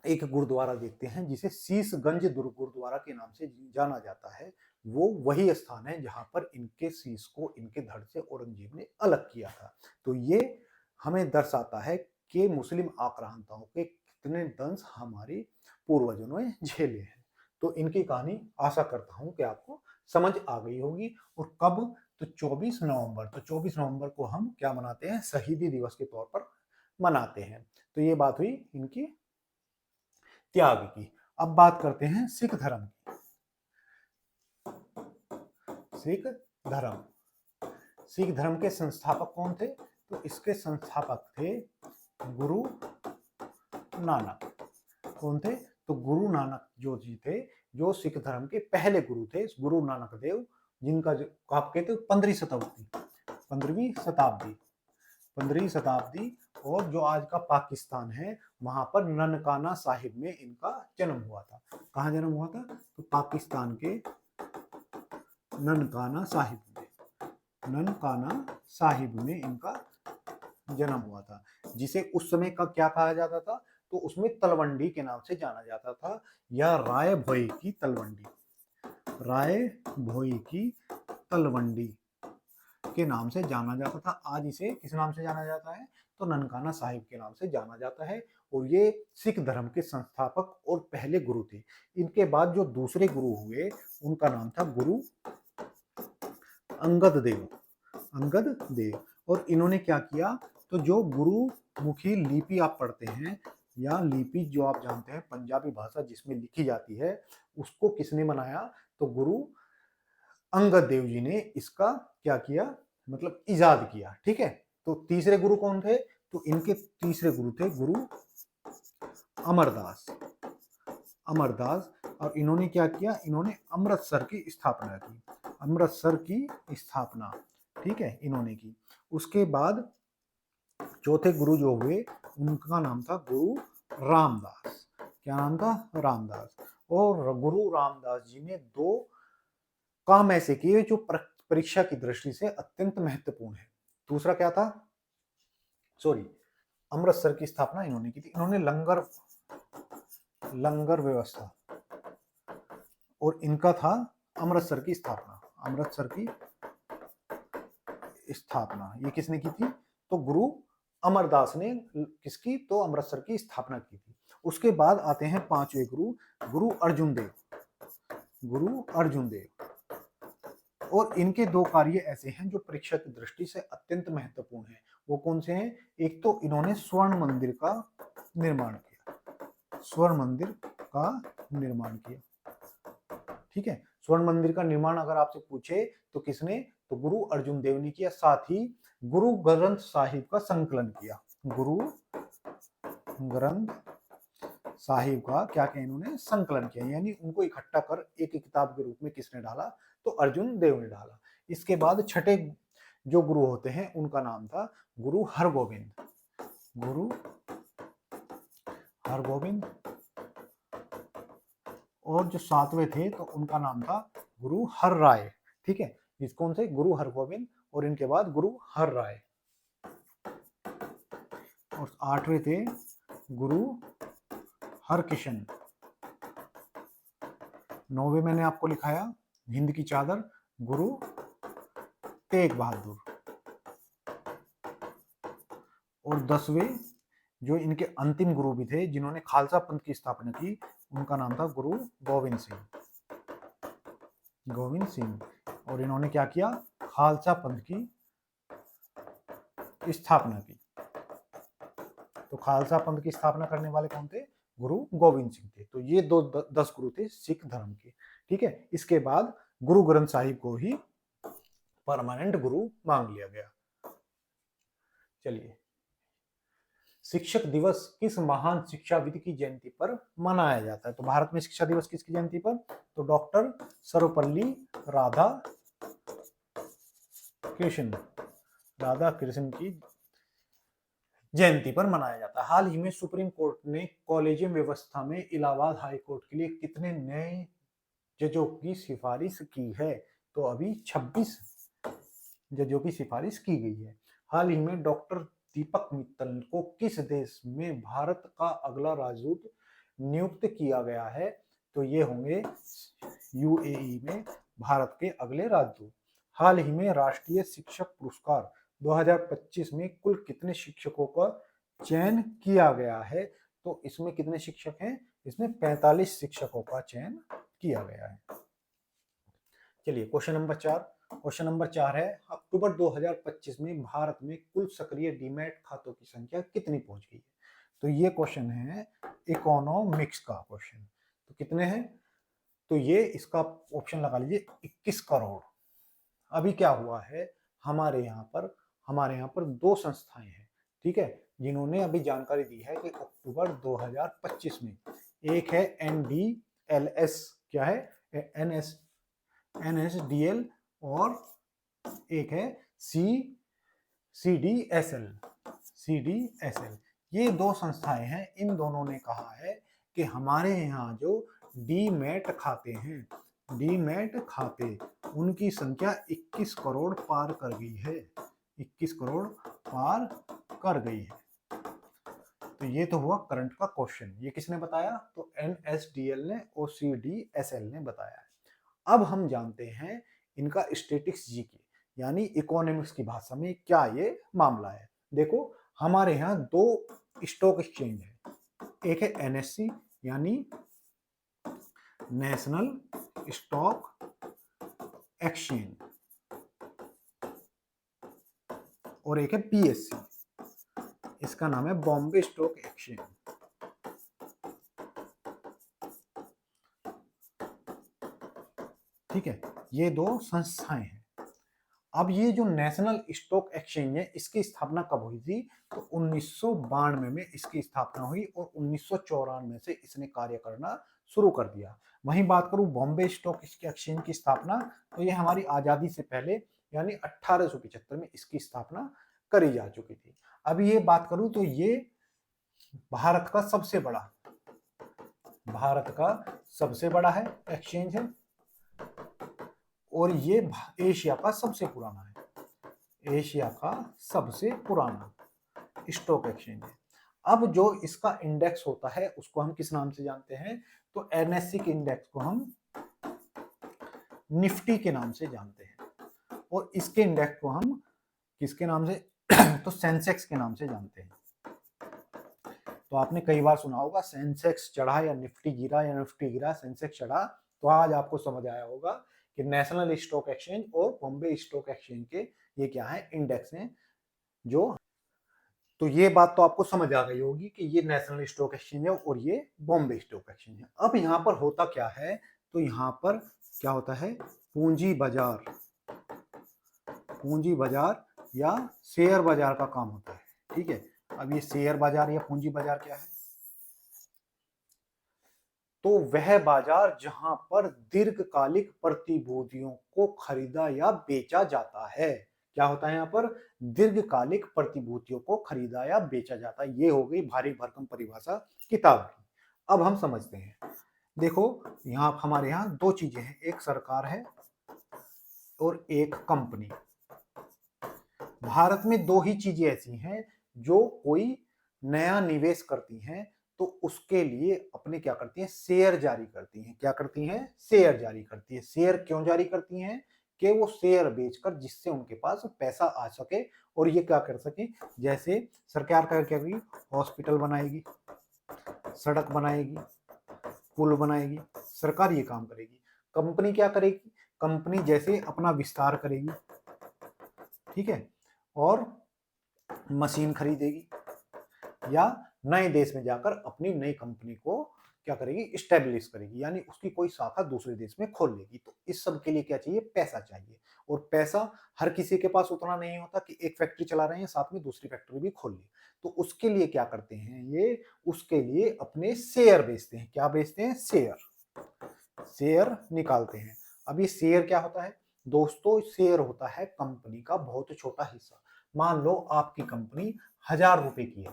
एक गुरुद्वारा देखते हैं जिसे शीशगंज गुरुद्वारा के नाम से जाना जाता है, वो वही स्थान है जहां पर इनके शीश को इनके धड़ से औरंगजेब ने अलग किया था। तो ये हमें दर्शाता है कि मुस्लिम आक्रांताओं के कितने दंश हमारे पूर्वजों ने झेले हैं। तो इनकी कहानी आशा करता हूं कि आपको समझ आ गई होगी। और कब? तो 24 नवंबर। तो 24 नवंबर को हम क्या मनाते हैं? शहीदी दिवस के तौर पर मनाते हैं। तो ये बात हुई इनकी त्याग की। अब बात करते हैं सिख धर्म की। सिख धर्म, सिख धर्म के संस्थापक कौन थे? तो इसके संस्थापक थे गुरु नानक। कौन थे? तो गुरु नानक जो जी थे, जो सिख धर्म के पहले गुरु थे, गुरु नानक देव, जिनका जो आप कहते हो 15वीं शताब्दी, 15वीं शताब्दी, 15वीं शताब्दी। और जो आज का पाकिस्तान है, वहां पर ननकाना साहिब में इनका जन्म हुआ था। कहाँ जन्म हुआ था? तो पाकिस्तान के ननकाना साहिब में, ननकाना साहिब में इनका जन्म हुआ था, जिसे उस समय का क्या कहा जाता था? तो उसमें तलवंडी के नाम से जाना जाता था, या राय भोई की तलवंडी, राय भोई की तलवंडी के नाम से जाना जाता था। आज इसे किस नाम से जाना जाता है? तो ननकाना साहिब के नाम से जाना जाता है। और ये सिख धर्म के संस्थापक और पहले गुरु थे। इनके बाद जो दूसरे गुरु हुए, उनका नाम था गुरु अंगद देव, अंगद देव। और इन्होंने क्या किया, तो जो गुरुमुखी लिपि आप पढ़ते हैं या लिपि जो आप जानते हैं पंजाबी भाषा जिसमें लिखी जाती है, उसको किसने बनाया, तो गुरु अंगद देव जी ने इसका क्या किया, मतलब इजाद किया। ठीक है, तो तीसरे गुरु कौन थे, तो इनके तीसरे गुरु थे गुरु अमरदास। अमरदास, और इन्होंने क्या किया, इन्होंने अमृतसर की स्थापना की, अमृतसर की स्थापना, ठीक है, इन्होंने की। उसके बाद चौथे गुरु जो हुए उनका नाम था गुरु रामदास। क्या नाम था, रामदास। और गुरु रामदास जी ने दो काम ऐसे किए जो परीक्षा की दृष्टि से अत्यंत महत्वपूर्ण है। दूसरा क्या था, सॉरी, अमृतसर की स्थापना इन्होंने की थी। इन्होंने लंगर व्यवस्था, और इनका था अमृतसर की स्थापना। अमृतसर की स्थापना ये किसने की थी, तो गुरु अमरदास ने किसकी, तो अमृतसर की स्थापना की थी। उसके बाद आते हैं पांचवें गुरु, गुरु अर्जुन देव। गुरु अर्जुन देव, और इनके दो कार्य ऐसे हैं जो परीक्षा की दृष्टि से अत्यंत महत्वपूर्ण हैं। वो कौन से हैं, एक तो इन्होंने स्वर्ण मंदिर का निर्माण किया, स्वर्ण मंदिर का निर्माण किया। ठीक है, स्वर्ण मंदिर का निर्माण अगर आपसे पूछे तो किसने, तो गुरु अर्जुन देव ने किया। साथ ही गुरु ग्रंथ साहिब का संकलन किया। गुरु ग्रंथ साहिब का क्या किया, इन्होंने संकलन किया, यानी उनको इकट्ठा कर एक किताब के रूप में किसने डाला, तो अर्जुन देव ने डाला। इसके बाद छठे जो गुरु होते हैं उनका नाम था गुरु हरगोविंद। गुरु हरगोविंद, और जो सातवें थे तो उनका नाम था गुरु हर राय। ठीक है, इस कौन से, गुरु हरगोविंद, और इनके बाद गुरु हर राय। और आठवें थे गुरु हरकिशन। नौवे मैंने आपको लिखाया हिंद की चादर, गुरु तेग बहादुर। और 10वें जो इनके अंतिम गुरु भी थे जिन्होंने खालसा पंथ की स्थापना की, उनका नाम था गुरु गोविंद सिंह। गोविंद सिंह, और इन्होंने क्या किया, खालसा पंथ की स्थापना की। तो खालसा पंथ की स्थापना करने वाले कौन थे, गुरु गोविंद सिंह थे। तो ये 10 गुरु थे सिख धर्म के। ठीक है, इसके बाद गुरु ग्रंथ साहिब को ही परमानेंट गुरु मांग लिया गया। चलिए, शिक्षक दिवस किस महान शिक्षाविद की जयंती पर मनाया जाता है, तो भारत में शिक्षा दिवस किसकी जयंती पर, तो डॉक्टर सर्वपल्ली राधाकृष्णन की जयंती पर मनाया जाता है। हाल ही में सुप्रीम कोर्ट ने कॉलेजियम व्यवस्था में इलाहाबाद हाई कोर्ट के लिए कितने नए जजों की सिफारिश की है, तो अभी 26 जजों की सिफारिश की गई है। हाल ही में डॉक्टर दीपक मित्तल को किस देश में भारत का अगला राजदूत नियुक्त किया गया है, तो ये होंगे यूएई में भारत के अगले राजदूत। हाल ही में राष्ट्रीय शिक्षक पुरस्कार 2025 में कुल कितने शिक्षकों का चयन किया गया है, तो इसमें कितने शिक्षक हैं, इसमें 45 शिक्षकों का चयन किया गया है। चलिए, क्वेश्चन नंबर 4। क्वेश्चन नंबर 4 है, अक्टूबर 2025 में भारत में कुल सक्रिय डीमैट खातों की संख्या कितनी पहुंच गई है, तो ये क्वेश्चन है इकोनॉमिक्स का क्वेश्चन। तो कितने हैं, तो ये इसका ऑप्शन लगा लीजिए 21 करोड़। अभी क्या हुआ है, हमारे यहाँ पर दो संस्थाएं हैं, ठीक है, जिन्होंने अभी जानकारी दी है कि अक्टूबर 2025 में, एक है NDLS, क्या है NSDL, और एक है CDSL। ये दो संस्थाएं हैं। इन दोनों ने कहा है कि हमारे यहाँ जो डीमैट खाते हैं, डीमैट खाते, उनकी संख्या 21 करोड़ पार कर गई है। 21 करोड़ पार कर गई है। तो ये तो हुआ करंट का क्वेश्चन। ये किसने बताया, तो NSDL ने और CDSL ने बताया है। अब हम जानते हैं इनका स्टैटिक्स जीके, यानी इकोनॉमिक्स की भाषा में क्या ये मामला है। देखो, हमारे यहाँ दो स्टॉक एक्सचेंज है, एक है NSE यानी नेशनल स्टॉक एक्सचेंज, और एक है BSE, इसका नाम है बॉम्बे स्टॉक एक्सचेंज। ठीक है, ये दो संस्थाएं हैं। अब ये जो नेशनल स्टॉक एक्सचेंज है, इसकी स्थापना कब हुई थी? तो 1992 में इसकी स्थापना हुई और 1994 से इसने कार्य करना शुरू कर दिया। वहीं बात करूं बॉम्बे स्टॉक एक्सचेंज की स्थापना, तो ये हमारी आजादी से पहले यानी 1875 में इसकी स्थापना करी जा चुकी थी। अब ये बात करूं तो ये भारत का सबसे बड़ा है एक्सचेंज है, और ये एशिया का सबसे पुराना है, एशिया का सबसे पुराना स्टॉक एक्सचेंज है। अब जो इसका इंडेक्स होता है उसको हम किस नाम से जानते हैं? तो एनएससी के इंडेक्स को हम निफ्टी के नाम से जानते हैं, और इसके इंडेक्स को हम किसके नाम से तो सेंसेक्स के नाम से जानते हैं। तो आपने कई बार सुना होगा सेंसेक्स चढ़ा या निफ्टी गिरा, या निफ्टी गिरा सेंसेक्स चढ़ा। तो आज आपको समझ आया होगा कि नेशनल स्टॉक एक्सचेंज और बॉम्बे स्टॉक एक्सचेंज के ये क्या है, इंडेक्स हैं। जो तो ये बात तो आपको समझ आ गई होगी कि ये नेशनल स्टॉक एक्सचेंज है और ये बॉम्बे स्टॉक एक्सचेंज है। अब यहाँ पर होता क्या है? तो यहाँ पर क्या होता है? पूंजी बाजार या शेयर बाजार का काम होता है। ठीक है, अब ये शेयर बाजार या पूंजी बाजार क्या है? तो वह बाजार जहां पर दीर्घकालिक प्रतिभूतियों को खरीदा या बेचा जाता है। क्या होता है यहाँ पर? दीर्घकालिक प्रतिभूतियों को खरीदा या बेचा जाता है। ये हो गई भारी भरकम परिभाषा किताब की। अब हम समझते हैं। देखो यहाँ हमारे यहाँ दो चीजें हैं, एक सरकार है और एक कंपनी। भारत में दो ही चीजें ऐसी हैं जो कोई नया निवेश करती हैं तो उसके लिए अपने क्या करती हैं? शेयर जारी करती हैं। क्या करती हैं? शेयर जारी करती है। शेयर क्यों जारी करती हैं? कि वो शेयर बेचकर जिससे उनके पास पैसा आ सके और ये क्या कर सके। जैसे सरकार का क्या करेगी? हॉस्पिटल बनाएगी, सड़क बनाएगी, पुल बनाएगी, सरकार ये काम करेगी। कंपनी क्या करेगी? कंपनी जैसे अपना विस्तार करेगी, ठीक है, और मशीन खरीदेगी या नए देश में जाकर अपनी नई कंपनी को क्या करेगी? स्टेब्लिश करेगी, यानी उसकी कोई शाखा दूसरे देश में खोल लेगी। तो इस सब के लिए क्या चाहिए? पैसा चाहिए। और पैसा हर किसी के पास उतना नहीं होता कि एक फैक्ट्री चला रहे हैं साथ में दूसरी फैक्ट्री भी खोल ली। तो उसके लिए क्या करते हैं ये? उसके लिए अपने शेयर बेचते हैं। क्या बेचते हैं? शेयर निकालते हैं। अब ये शेयर क्या होता है दोस्तों? शेयर होता है कंपनी का बहुत छोटा हिस्सा। मान लो आपकी कंपनी 1000 रुपए की है,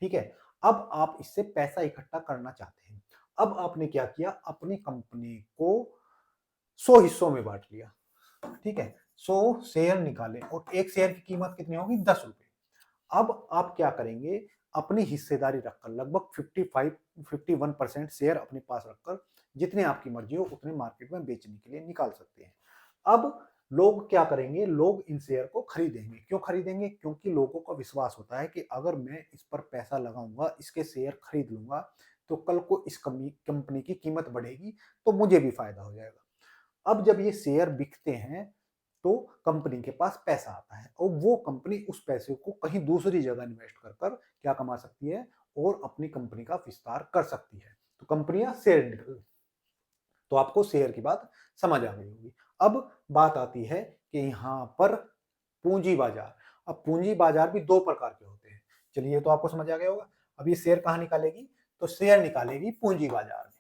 ठीक है, अब आप इससे पैसा इकट्ठा करना चाहते हैं। अब आपने क्या किया? अपनी कंपनी को 100 हिस्सों में बांट लिया, ठीक है, 100 शेयर निकाले और एक शेयर की कीमत कितनी होगी? 10 रुपए। अब आप क्या करेंगे? अपनी हिस्सेदारी रखकर लगभग 51% शेयर अपने पास रखकर जितने आपकी मर्जी हो उतने मार्केट में बेचने के लिए निकाल सकते हैं। अब लोग क्या करेंगे? लोग इन शेयर को खरीदेंगे। क्यों खरीदेंगे? क्योंकि लोगों को विश्वास होता है कि अगर मैं इस पर पैसा लगाऊंगा, इसके शेयर खरीद लूंगा, तो कल को इस कंपनी की कीमत बढ़ेगी तो मुझे भी फायदा हो जाएगा। अब जब ये शेयर बिकते हैं तो कंपनी के पास पैसा आता है और वो कंपनी उस पैसे को कहीं दूसरी जगह इन्वेस्ट कर कर क्या कमा सकती है? और अपनी कंपनी का विस्तार कर सकती है। तो कंपनियां शेयर निकल, तो आपको शेयर की बात समझ आ गई होगी। अब बात आती है कि यहाँ पर पूंजी बाजार। अब पूंजी बाजार भी दो प्रकार के होते हैं। चलिए ये तो आपको समझ आ गया होगा। अब ये शेयर कहाँ निकालेगी? तो शेयर निकालेगी पूंजी बाजार में।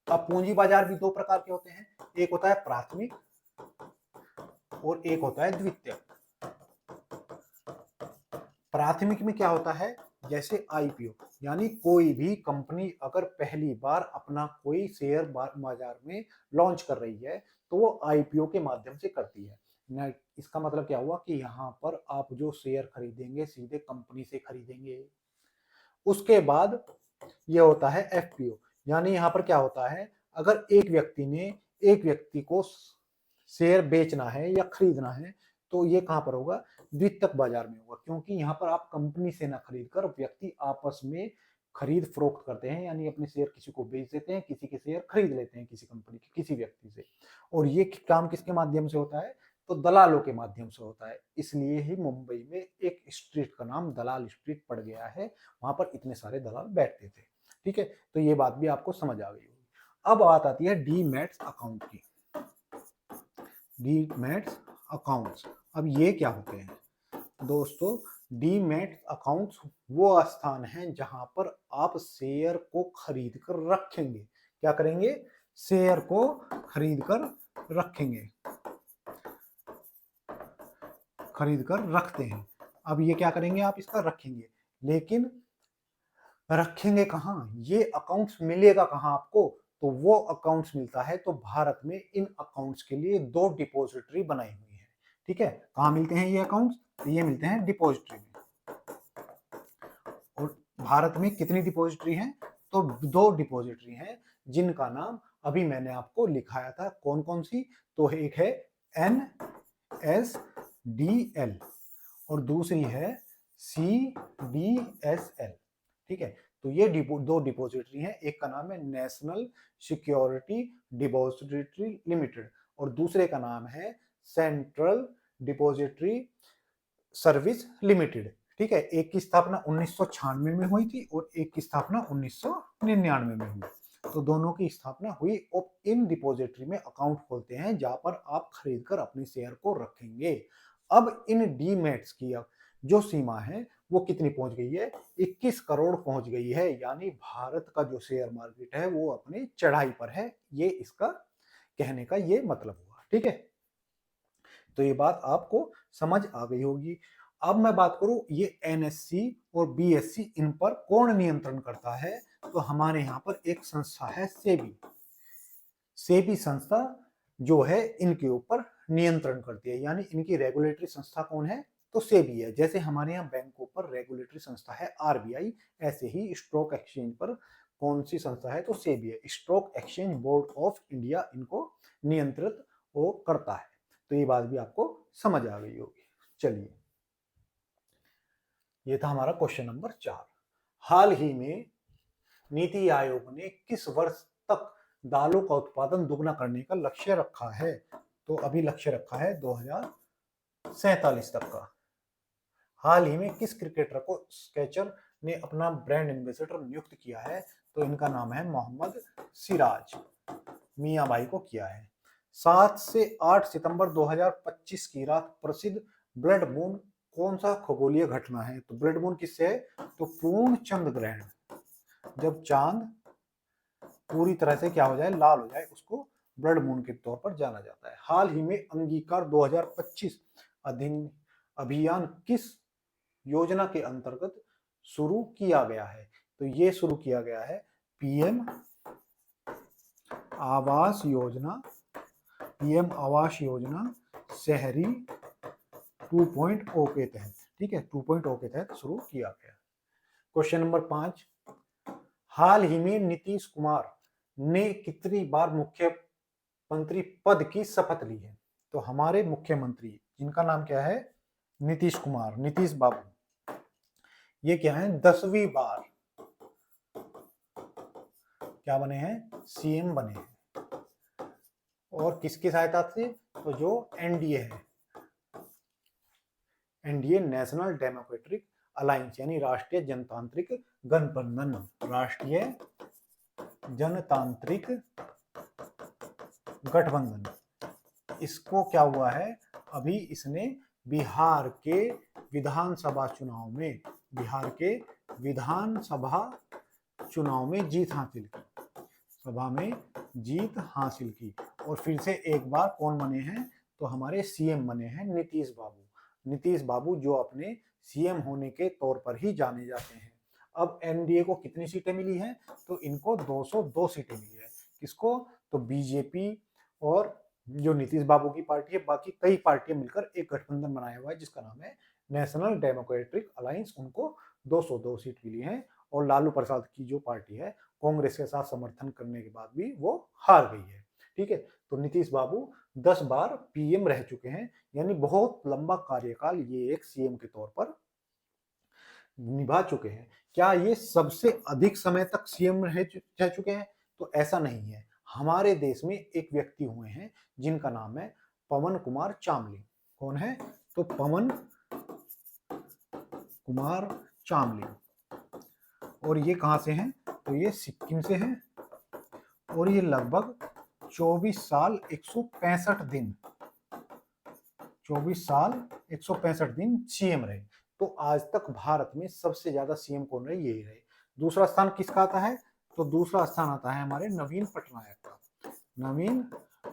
अब पूंजी बाजार भी दो प्रकार के होते हैं, एक होता है प्राथमिक और एक होता है द्वितीयक। प्राथमिक में क्या होता है? जैसे आईपीओ, यानी कोई भी कंपनी अगर पहली बार अपना कोई शेयर बाजार में लॉन्च कर रही है तो वो आईपीओ के माध्यम से करती है। इसका मतलब क्या हुआ कि यहाँ पर आप जो शेयर खरीदेंगे सीधे कंपनी से खरीदेंगे। उसके बाद ये होता है एफपीओ, यानी यहाँ पर क्या होता है? अगर एक व्यक्ति को शेयर बेचना है या खरीदना है तो ये कहां पर होगा? द्वितीयक बाजार में होगा, क्योंकि यहाँ पर आप कंपनी से ना खरीद कर व्यक्ति आपस में खरीद फरोख्त करते हैं, यानी अपने शेयर किसी को बेच देते हैं, किसी के शेयर खरीद लेते हैं किसी कंपनी के किसी व्यक्ति से। और ये काम किसके माध्यम से होता है? तो दलालों के माध्यम से होता है। इसलिए ही मुंबई में एक स्ट्रीट का नाम दलाल स्ट्रीट पड़ गया है, वहां पर इतने सारे दलाल बैठते थे। ठीक है, तो ये बात भी आपको समझ आ गई होगी। अब बात आती है डीमैट्स अकाउंट की। डीमैट्स अकाउंट्स, अब ये क्या होते हैं दोस्तों? डीमैट अकाउंट्स वो स्थान है जहां पर आप शेयर को खरीद कर रखेंगे। क्या करेंगे? शेयर को खरीद कर रखेंगे, खरीद कर रखते हैं। अब ये क्या करेंगे? आप इसका रखेंगे, लेकिन रखेंगे कहाँ? ये अकाउंट्स मिलेगा कहाँ आपको? तो वो अकाउंट्स मिलता है, तो भारत में इन अकाउंट्स के लिए 2 डिपॉजिटरी बनाई हुई है। ठीक है, कहाँ मिलते हैं ये अकाउंट्स? तो ये मिलते हैं डिपॉजिटरी में। और भारत में कितनी डिपॉजिटरी हैं? तो 2 डिपॉजिटरी हैं, जिनका नाम अभी मैंने आपको लिखाया था। कौन कौन सी? तो एक है NSDL और दूसरी है CDSL। ठीक है, तो ये 2 डिपॉजिटरी हैं। एक का नाम है नेशनल सिक्योरिटी डिपॉजिटरी लिमिटेड और दूसरे का नाम है सेंट्रल डिपॉजिटरी सर्विस लिमिटेड। ठीक है, एक की स्थापना 1996 में हुई थी और एक की स्थापना 1999 में हुई। तो दोनों की स्थापना हुई और इन डिपॉजिटरी में अकाउंट खोलते हैं जहां पर आप खरीद कर अपने शेयर को रखेंगे। अब इन डीमैट्स की जो सीमा है वो कितनी पहुंच गई है? 21 करोड़ पहुंच गई है। यानी भारत का जो शेयर मार्केट है वो अपनी चढ़ाई पर है। ये इसका कहने का ये मतलब हुआ। ठीक है, तो ये बात आपको समझ आ गई होगी। अब मैं बात करूं ये एनएससी और बीएससी, इन पर कौन नियंत्रण करता है? तो हमारे यहाँ पर एक संस्था है सेबी। सेबी संस्था जो है इनके ऊपर नियंत्रण करती है, यानी इनकी रेगुलेटरी संस्था कौन है? तो सेबी है। जैसे हमारे यहाँ बैंकों पर रेगुलेटरी संस्था है आरबीआई, ऐसे ही स्टॉक एक्सचेंज पर कौन सी संस्था है? तो सेबी है। Stock exchange board of India इनको नियंत्रित वो करता है। तो ये बात भी आपको समझ आ गई होगी। चलिए, ये था हमारा क्वेश्चन नंबर 4। हाल ही में नीति आयोग ने किस वर्ष तक दालों का उत्पादन दुगना करने का लक्ष्य रखा है? तो अभी लक्ष्य रखा है 2047 तक का। हाल ही में किस क्रिकेटर को स्केचर ने अपना ब्रांड एम्बेसडर नियुक्त किया है? तो इनका नाम है मोहम्मद सिराज, मियां भाई को किया है। 7 से 8 सितंबर 2025 की रात प्रसिद्ध ब्लड मून कौन सा खगोलीय घटना है? तो ब्लड मून किससे है? तो पूर्ण चंद्र ग्रहण, जब चांद पूरी तरह से क्या हो जाए? लाल हो जाए, उसको ब्लड मून के तौर पर जाना जाता है। हाल ही में अंगीकार 2025 अभियान किस योजना के अंतर्गत शुरू किया गया है? तो ये शुरू किया गया है पीएम आवास योजना, पीएम आवास योजना शहरी 2.0 के तहत। ठीक है, 2.0 के तहत शुरू किया गया। क्वेश्चन नंबर 5, हाल ही में नीतीश कुमार ने कितनी बार मुख्यमंत्री पद की शपथ ली है? तो हमारे मुख्यमंत्री जिनका नाम क्या है? नीतीश कुमार, नीतीश बाबू, ये क्या है? 10वीं बार क्या बने हैं? सीएम बने हैं। और किसकी सहायता से? तो जो एनडीए है, एनडीए नेशनल डेमोक्रेटिक अलायंस, यानी राष्ट्रीय जनतांत्रिक गठबंधन, राष्ट्रीय जनतांत्रिक गठबंधन, इसको क्या हुआ है? अभी इसने बिहार के विधानसभा चुनाव में, बिहार के विधानसभा चुनाव में जीत हासिल की, सभा में जीत हासिल की। और फिर से एक बार कौन बने हैं? तो हमारे सीएम बने हैं नीतीश बाबू। नीतीश बाबू जो अपने सीएम होने के तौर पर ही जाने जाते हैं। अब एनडीए को कितनी सीटें मिली हैं? तो इनको 202 सीटें मिली है। किसको? तो बीजेपी और जो नीतीश बाबू की पार्टी है, बाकी कई पार्टियां मिलकर एक गठबंधन बनाया हुआ है जिसका नाम है नेशनल डेमोक्रेटिक अलायंस, उनको 202 सीट मिली है। और लालू प्रसाद की जो पार्टी है, कांग्रेस के साथ समर्थन करने के बाद भी वो हार गई है। ठीक है, तो नीतीश बाबू 10 बार पीएम रह चुके हैं, यानी बहुत लंबा कार्यकाल ये एक सीएम के तौर पर निभा चुके हैं। क्या ये सबसे अधिक समय तक सीएम रह चुके हैं? तो ऐसा नहीं है। हमारे देश में एक व्यक्ति हुए हैं जिनका नाम है पवन कुमार चामलिंग। कौन है? तो पवन कुमार चामलिंग। और ये कहाँ से हैं? तो ये सिक्किम से हैं और ये लगभग 24 साल 165 दिन 24 साल 165 दिन सीएम रहे। तो आज तक भारत में सबसे ज्यादा सीएम कौन रहे? यही रहे। दूसरा स्थान किसका आता है? तो दूसरा स्थान आता है हमारे नवीन पटनायक का। नवीन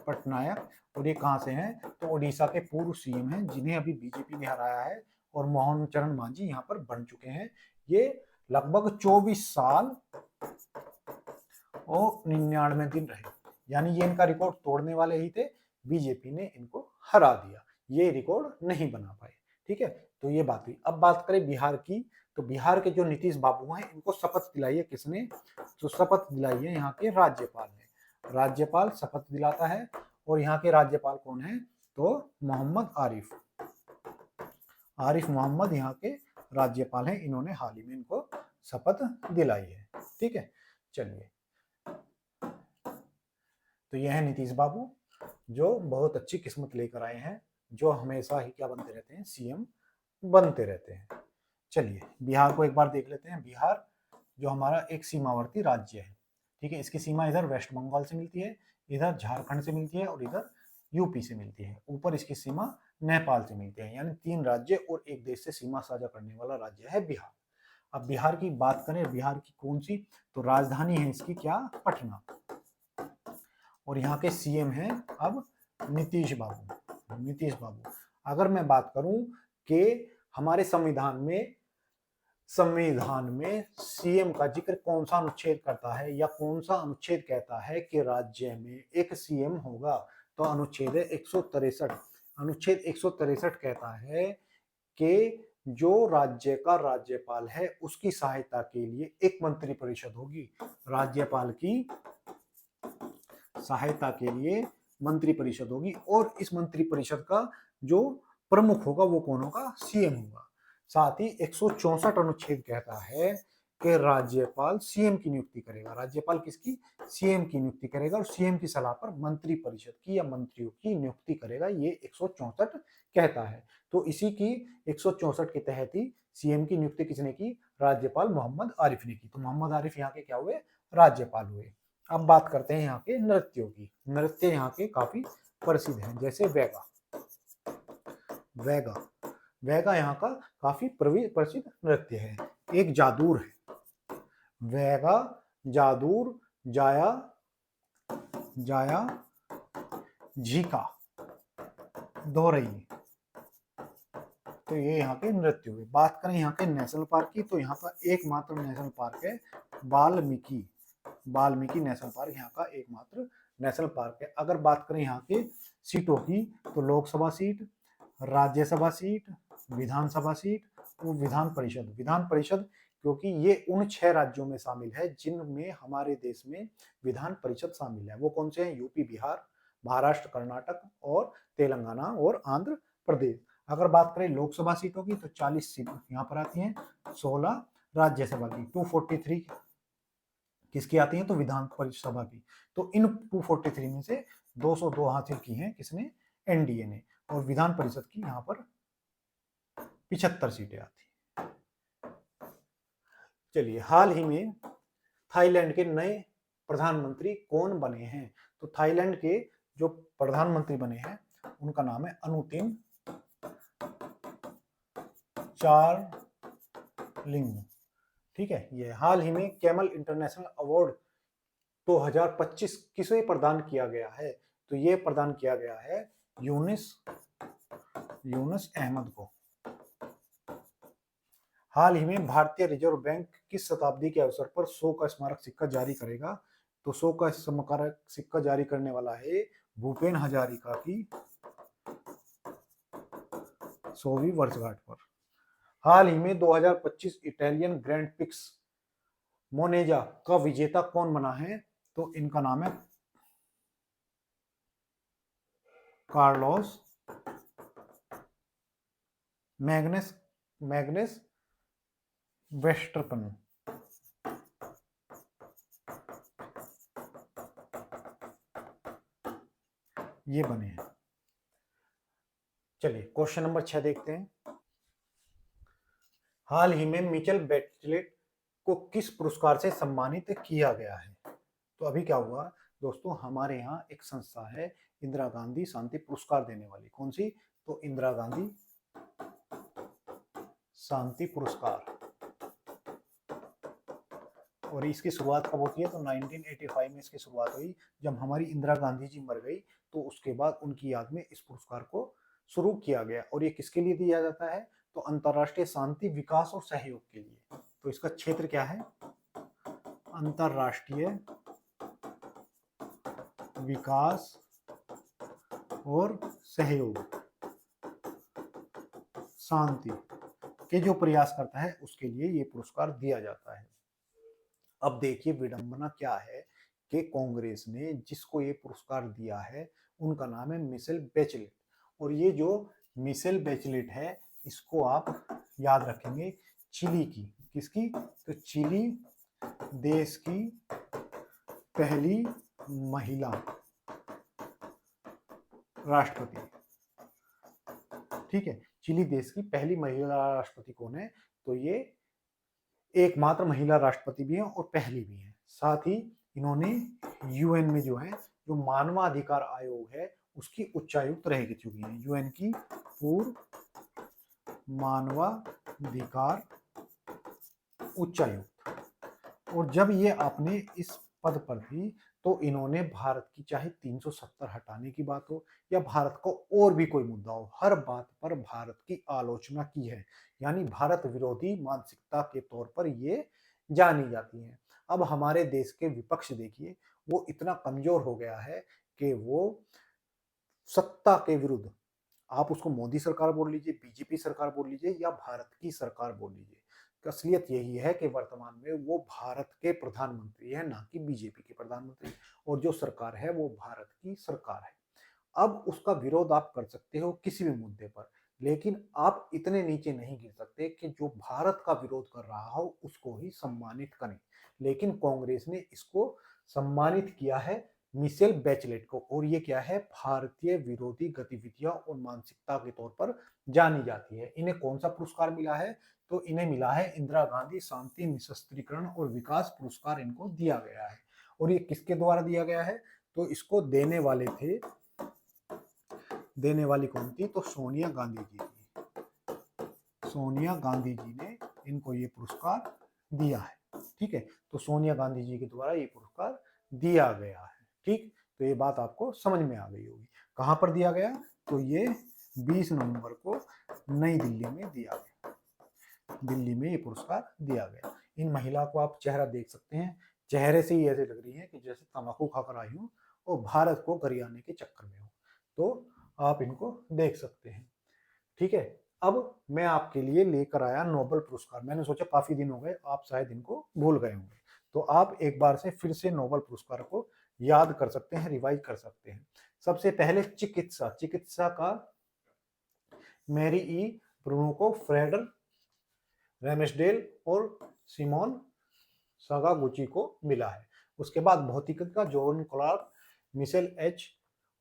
पटनायक। और ये कहाँ से हैं? तो उड़ीसा के पूर्व सीएम हैं जिन्हें अभी बीजेपी ने हराया है और मोहन चरण मांझी यहाँ पर बन चुके हैं। ये लगभग 24 साल और 99 दिन रहे, यानी ये इनका रिकॉर्ड तोड़ने वाले ही थे। बीजेपी ने इनको हरा दिया, ये रिकॉर्ड नहीं बना पाए। ठीक है, तो ये बात हुई। अब बात करें बिहार की, तो बिहार के जो नीतीश बाबू हैं इनको शपथ दिलाई है किसने? तो शपथ दिलाई है यहाँ के राज्यपाल ने। राज्यपाल शपथ दिलाता है और यहाँ के राज्यपाल कौन है? तो मोहम्मद आरिफ। आरिफ मोहम्मद यहाँ के राज्यपाल हैं। इन्होंने हाल ही में इनको शपथ दिलाई है। ठीक है, चलिए। तो यह है नीतीश बाबू, जो बहुत अच्छी किस्मत लेकर आए हैं, जो हमेशा ही क्या बनते रहते हैं? सीएम बनते रहते हैं। चलिए बिहार को एक बार देख लेते हैं। बिहार जो हमारा एक सीमावर्ती राज्य है। ठीक है, इसकी सीमा इधर वेस्ट बंगाल से मिलती है, इधर झारखंड से मिलती है और इधर यूपी से मिलती है। ऊपर इसकी सीमा नेपाल से मिलती है, यानी 3 राज्य और एक देश से सीमा साझा करने वाला राज्य है बिहार। अब बिहार की बात करें, बिहार की कौन सी? तो राजधानी है इसकी क्या? पटना। और यहाँ के सीएम हैं अब नीतीश बाबू। नीतीश बाबू। अगर मैं बात करूं कि हमारे संविधान में सीएम का जिक्र कौन सा अनुच्छेद करता है या कौन सा अनुच्छेद कहता है कि राज्य में एक सीएम होगा, तो अनुच्छेद 163। अनुच्छेद 163 कहता है कि जो राज्य का राज्यपाल है उसकी सहायता के लिए एक मंत्रिपरिषद होगी। राज्यपाल की सहायता के लिए मंत्रिपरिषद होगी और इस मंत्रिपरिषद का जो प्रमुख होगा वो कौन होगा? सीएम होगा। साथ ही 164 अनुच्छेद कहता है कि राज्यपाल सीएम की नियुक्ति करेगा। राज्यपाल किसकी? सीएम की नियुक्ति करेगा और सीएम की सलाह पर मंत्रिपरिषद की या मंत्रियों की नियुक्ति करेगा, ये 164 कहता है। तो इसी की 164 के तहत ही सीएम की नियुक्ति किसने की? राज्यपाल मोहम्मद आरिफ ने की। तो मोहम्मद आरिफ यहाँ के क्या हुए? राज्यपाल हुए। अब बात करते हैं यहाँ के नृत्यों की। नृत्य यहाँ के काफी प्रसिद्ध हैं, जैसे वैगा। वैगा वैगा यहाँ का काफी प्रसिद्ध नृत्य है। एक जादूर है, वैगा, जादूर, जाया, जाया, झीका, दोरई। तो ये यहाँ के नृत्य हुए। बात करें यहाँ के नेशनल पार्क की, तो यहाँ का एकमात्र नेशनल पार्क है वाल्मीकि। वाल्मीकि नेशनल पार्क यहाँ का एकमात्र नेशनल पार्क है। अगर बात करें यहाँ के सीटों की, तो लोकसभा सीट, राज्यसभा सीट, विधानसभा सीट और विधान परिषद। विधान परिषद क्योंकि ये उन 6 राज्यों में शामिल है जिनमें हमारे देश में विधान परिषद शामिल है। वो कौन से हैं? यूपी, बिहार, महाराष्ट्र, कर्नाटक और तेलंगाना और आंध्र प्रदेश। अगर बात करें लोकसभा सीटों की, तो 40 सीट यहाँ पर आती हैं, 16 राज्यसभा की, 243 किसकी आती हैं? तो विधान परिषद की। तो इन 243 में से 202 हासिल की हैं किसने? एनडीए ने। और विधान परिषद की यहाँ पर 75 सीटें आती हैं। चलिए, हाल ही में थाईलैंड के नए प्रधानमंत्री कौन बने हैं? तो थाईलैंड के जो प्रधानमंत्री बने हैं उनका नाम है अनुतिन चारलिंग। ठीक है, ये हाल ही में कैमल इंटरनेशनल अवार्ड 2025 किसे प्रदान किया गया है? तो ये प्रदान किया गया है यूनुस अहमद को। हाल ही में भारतीय रिजर्व बैंक किस शताब्दी के अवसर पर 100 का स्मारक सिक्का जारी करेगा? तो 100 का स्मारक सिक्का जारी करने वाला है भूपेन हजारिका की 100वीं वर्षगांठ पर। हाल ही में 2025 इटालियन ग्रैंड पिक्स मोनेजा का विजेता कौन बना है? तो इनका नाम है कार्लोस मैग्नस वेस्टरपन। ये बने हैं। चलिए क्वेश्चन नंबर 6 देखते हैं। हाल ही में मिचेल बेचलेट को किस पुरस्कार से सम्मानित किया गया है? तो अभी क्या हुआ दोस्तों, हमारे यहाँ एक संस्था है इंदिरा गांधी शांति पुरस्कार देने वाली। कौन सी? तो इंदिरा गांधी शांति पुरस्कार। और इसकी शुरुआत कब होती है? तो 1985 में इसकी शुरुआत हुई, जब हमारी इंदिरा गांधी जी मर गई तो उसके बाद उनकी याद में इस पुरस्कार को शुरू किया गया। और ये किसके लिए दिया जाता है? तो अंतर्राष्ट्रीय शांति, विकास और सहयोग के लिए। तो इसका क्षेत्र क्या है? अंतर्राष्ट्रीय विकास और सहयोग, शांति के जो प्रयास करता है उसके लिए ये पुरस्कार दिया जाता है। अब देखिए विडंबना क्या है कि कांग्रेस ने जिसको ये पुरस्कार दिया है उनका नाम है मिशेल बेचलेट। और ये जो मिशेल बेचलेट है इसको आप याद रखेंगे चिली की। किसकी? तो चिली देश की पहली महिला राष्ट्रपति। ठीक है, चिली देश की पहली महिला राष्ट्रपति कौन है? तो ये एकमात्र महिला राष्ट्रपति भी है और पहली भी है। साथ ही इन्होंने यूएन में जो है, जो मानवाधिकार आयोग है उसकी उच्चायुक्त रह चुकी हैं। यूएन की पूर्व मानवाधिकार उच्चायुक्त। और जब ये अपने इस पद पर थी तो इन्होंने भारत की चाहे 370 हटाने की बात हो या भारत को और भी कोई मुद्दा हो, हर बात पर भारत की आलोचना की है। यानी भारत विरोधी मानसिकता के तौर पर ये जानी जाती हैं। अब हमारे देश के विपक्ष देखिए, वो इतना कमजोर हो गया है कि वो सत्ता के विरुद्ध, आप उसको मोदी सरकार बोल लीजिए, बीजेपी सरकार बोल लीजिए या भारत की सरकार बोल लीजिए, असलियत यही है कि वर्तमान में वो भारत के प्रधानमंत्री है, ना कि बीजेपी के प्रधानमंत्री। और जो सरकार है वो भारत की सरकार है। अब उसका विरोध आप कर सकते हो किसी भी मुद्दे पर, लेकिन आप इतने नीचे नहीं गिर सकते कि जो भारत का विरोध कर रहा हो उसको ही सम्मानित करें। लेकिन कांग्रेस ने इसको सम्मानित किया है मिशेल बेचलेट को। और ये क्या है? भारतीय विरोधी गतिविधियां और मानसिकता के तौर पर जानी जाती है। इन्हें कौन सा पुरस्कार मिला है? तो इन्हें मिला है इंदिरा गांधी शांति, निशस्त्रीकरण और विकास पुरस्कार, इनको दिया गया है। और ये किसके द्वारा दिया गया है? तो इसको देने वाले थे, देने वाली कौन थी? तो सोनिया गांधी जी थी। सोनिया गांधी जी ने इनको ये पुरस्कार दिया है। ठीक है, तो सोनिया गांधी जी के द्वारा ये पुरस्कार दिया गया है। ठीक, तो ये बात आपको समझ में आ गई होगी। कहां पर दिया गया? तो ये 20 नवंबर को नई दिल्ली में दिया गया। दिल्ली में ये पुरस्कार दिया गया। इन महिला को आप चेहरा देख सकते हैं, चेहरे से ही ऐसे लग रही है कि जैसे तंबाकू खाकर आई हूँ और भारत को गरियाने के चक्कर में हो। तो आप इनको देख सकते हैं। ठीक है, अब मैं आपके लिए लेकर आया नोबेल पुरस्कार। मैंने सोचा काफी दिन हो गए, आप शायद इनको भूल गए होंगे, तो आप एक बार से फिर से नोबेल पुरस्कार को याद कर सकते हैं, रिवाइज कर सकते हैं। सबसे पहले चिकित्सा, चिकित्सा का मैरी ई ब्रूनो, फ्रेडर रेमसडेल और सिमोन सागागुची को मिला है। उसके बाद भौतिकी का जॉन क्लार्क, मिशेल एच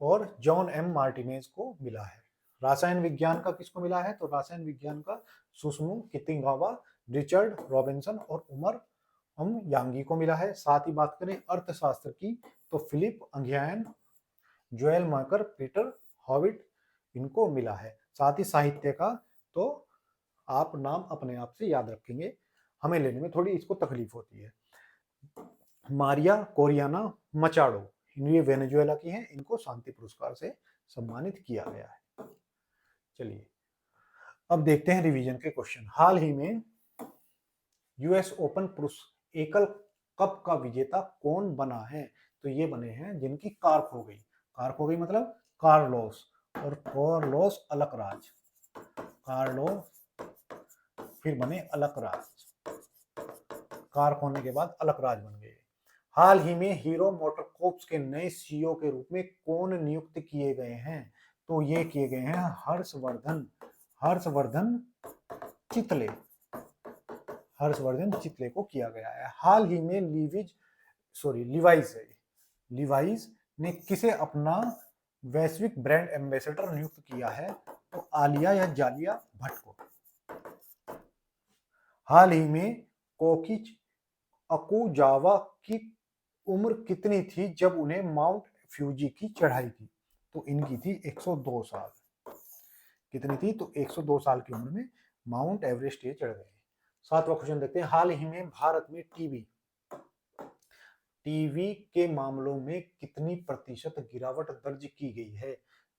और जॉन एम मार्टिनेज को मिला है। रसायन विज्ञान का किसको मिला है? तो रसायन विज्ञान का सुसमु कितिंगावा, रिचर्ड रॉबिन्सन और उमर हम यांगी को मिला है। साथ ही बात करें अर्थशास्त्र की तो फिलिप अंगियान, जोएल मार्कर, पीटर हॉविट, इनको मिला है। साथ ही साहित्य का तो आप नाम अपने आप से याद रखेंगे, हमें लेने में थोड़ी इसको तकलीफ होती है। मारिया कोरियाना मचाडो, ये वेनेजुएला की हैं, इनको शांति पुरस्कार से सम्मानित किया गया है। चलिए अब देखते हैं रिवीजन के क्वेश्चन। हाल ही में यूएस ओपन पुरुष एकल कप का विजेता कौन बना है? तो ये बने हैं जिनकी कार खो गई। कार खो गई मतलब कार्लोस, और कार्लोस अलकराज, कार्लोस फिर बने अलकराज, कार खोने के बाद अलकराज बन गए। हाल ही में हीरो मोटरकॉर्प्स के नए सीईओ के रूप में कौन नियुक्त किए गए हैं? तो ये किए गए हैं हर्षवर्धन चितले, हर्षवर्धन चितले को किया गया है। हाल ही में लिवाइस ने किसे अपना वैश्विक ब्रांड एम्बेसडर नियुक्त किया है? तो आलिया या जालिया भट्ट को। हाल ही में कोकिच अकुजावा की उम्र कितनी थी जब उन्हें माउंट फ्यूजी की चढ़ाई की? तो इनकी थी 102 साल। कितनी थी? तो 102 साल की उम्र में माउंट एवरेस्ट ये चढ़ गए। सातवां क्वेश्चन देखते हैं, हाल ही में भारत में टीवी के मामलों में कितनी प्रतिशत गिरावट दर्ज की गई है?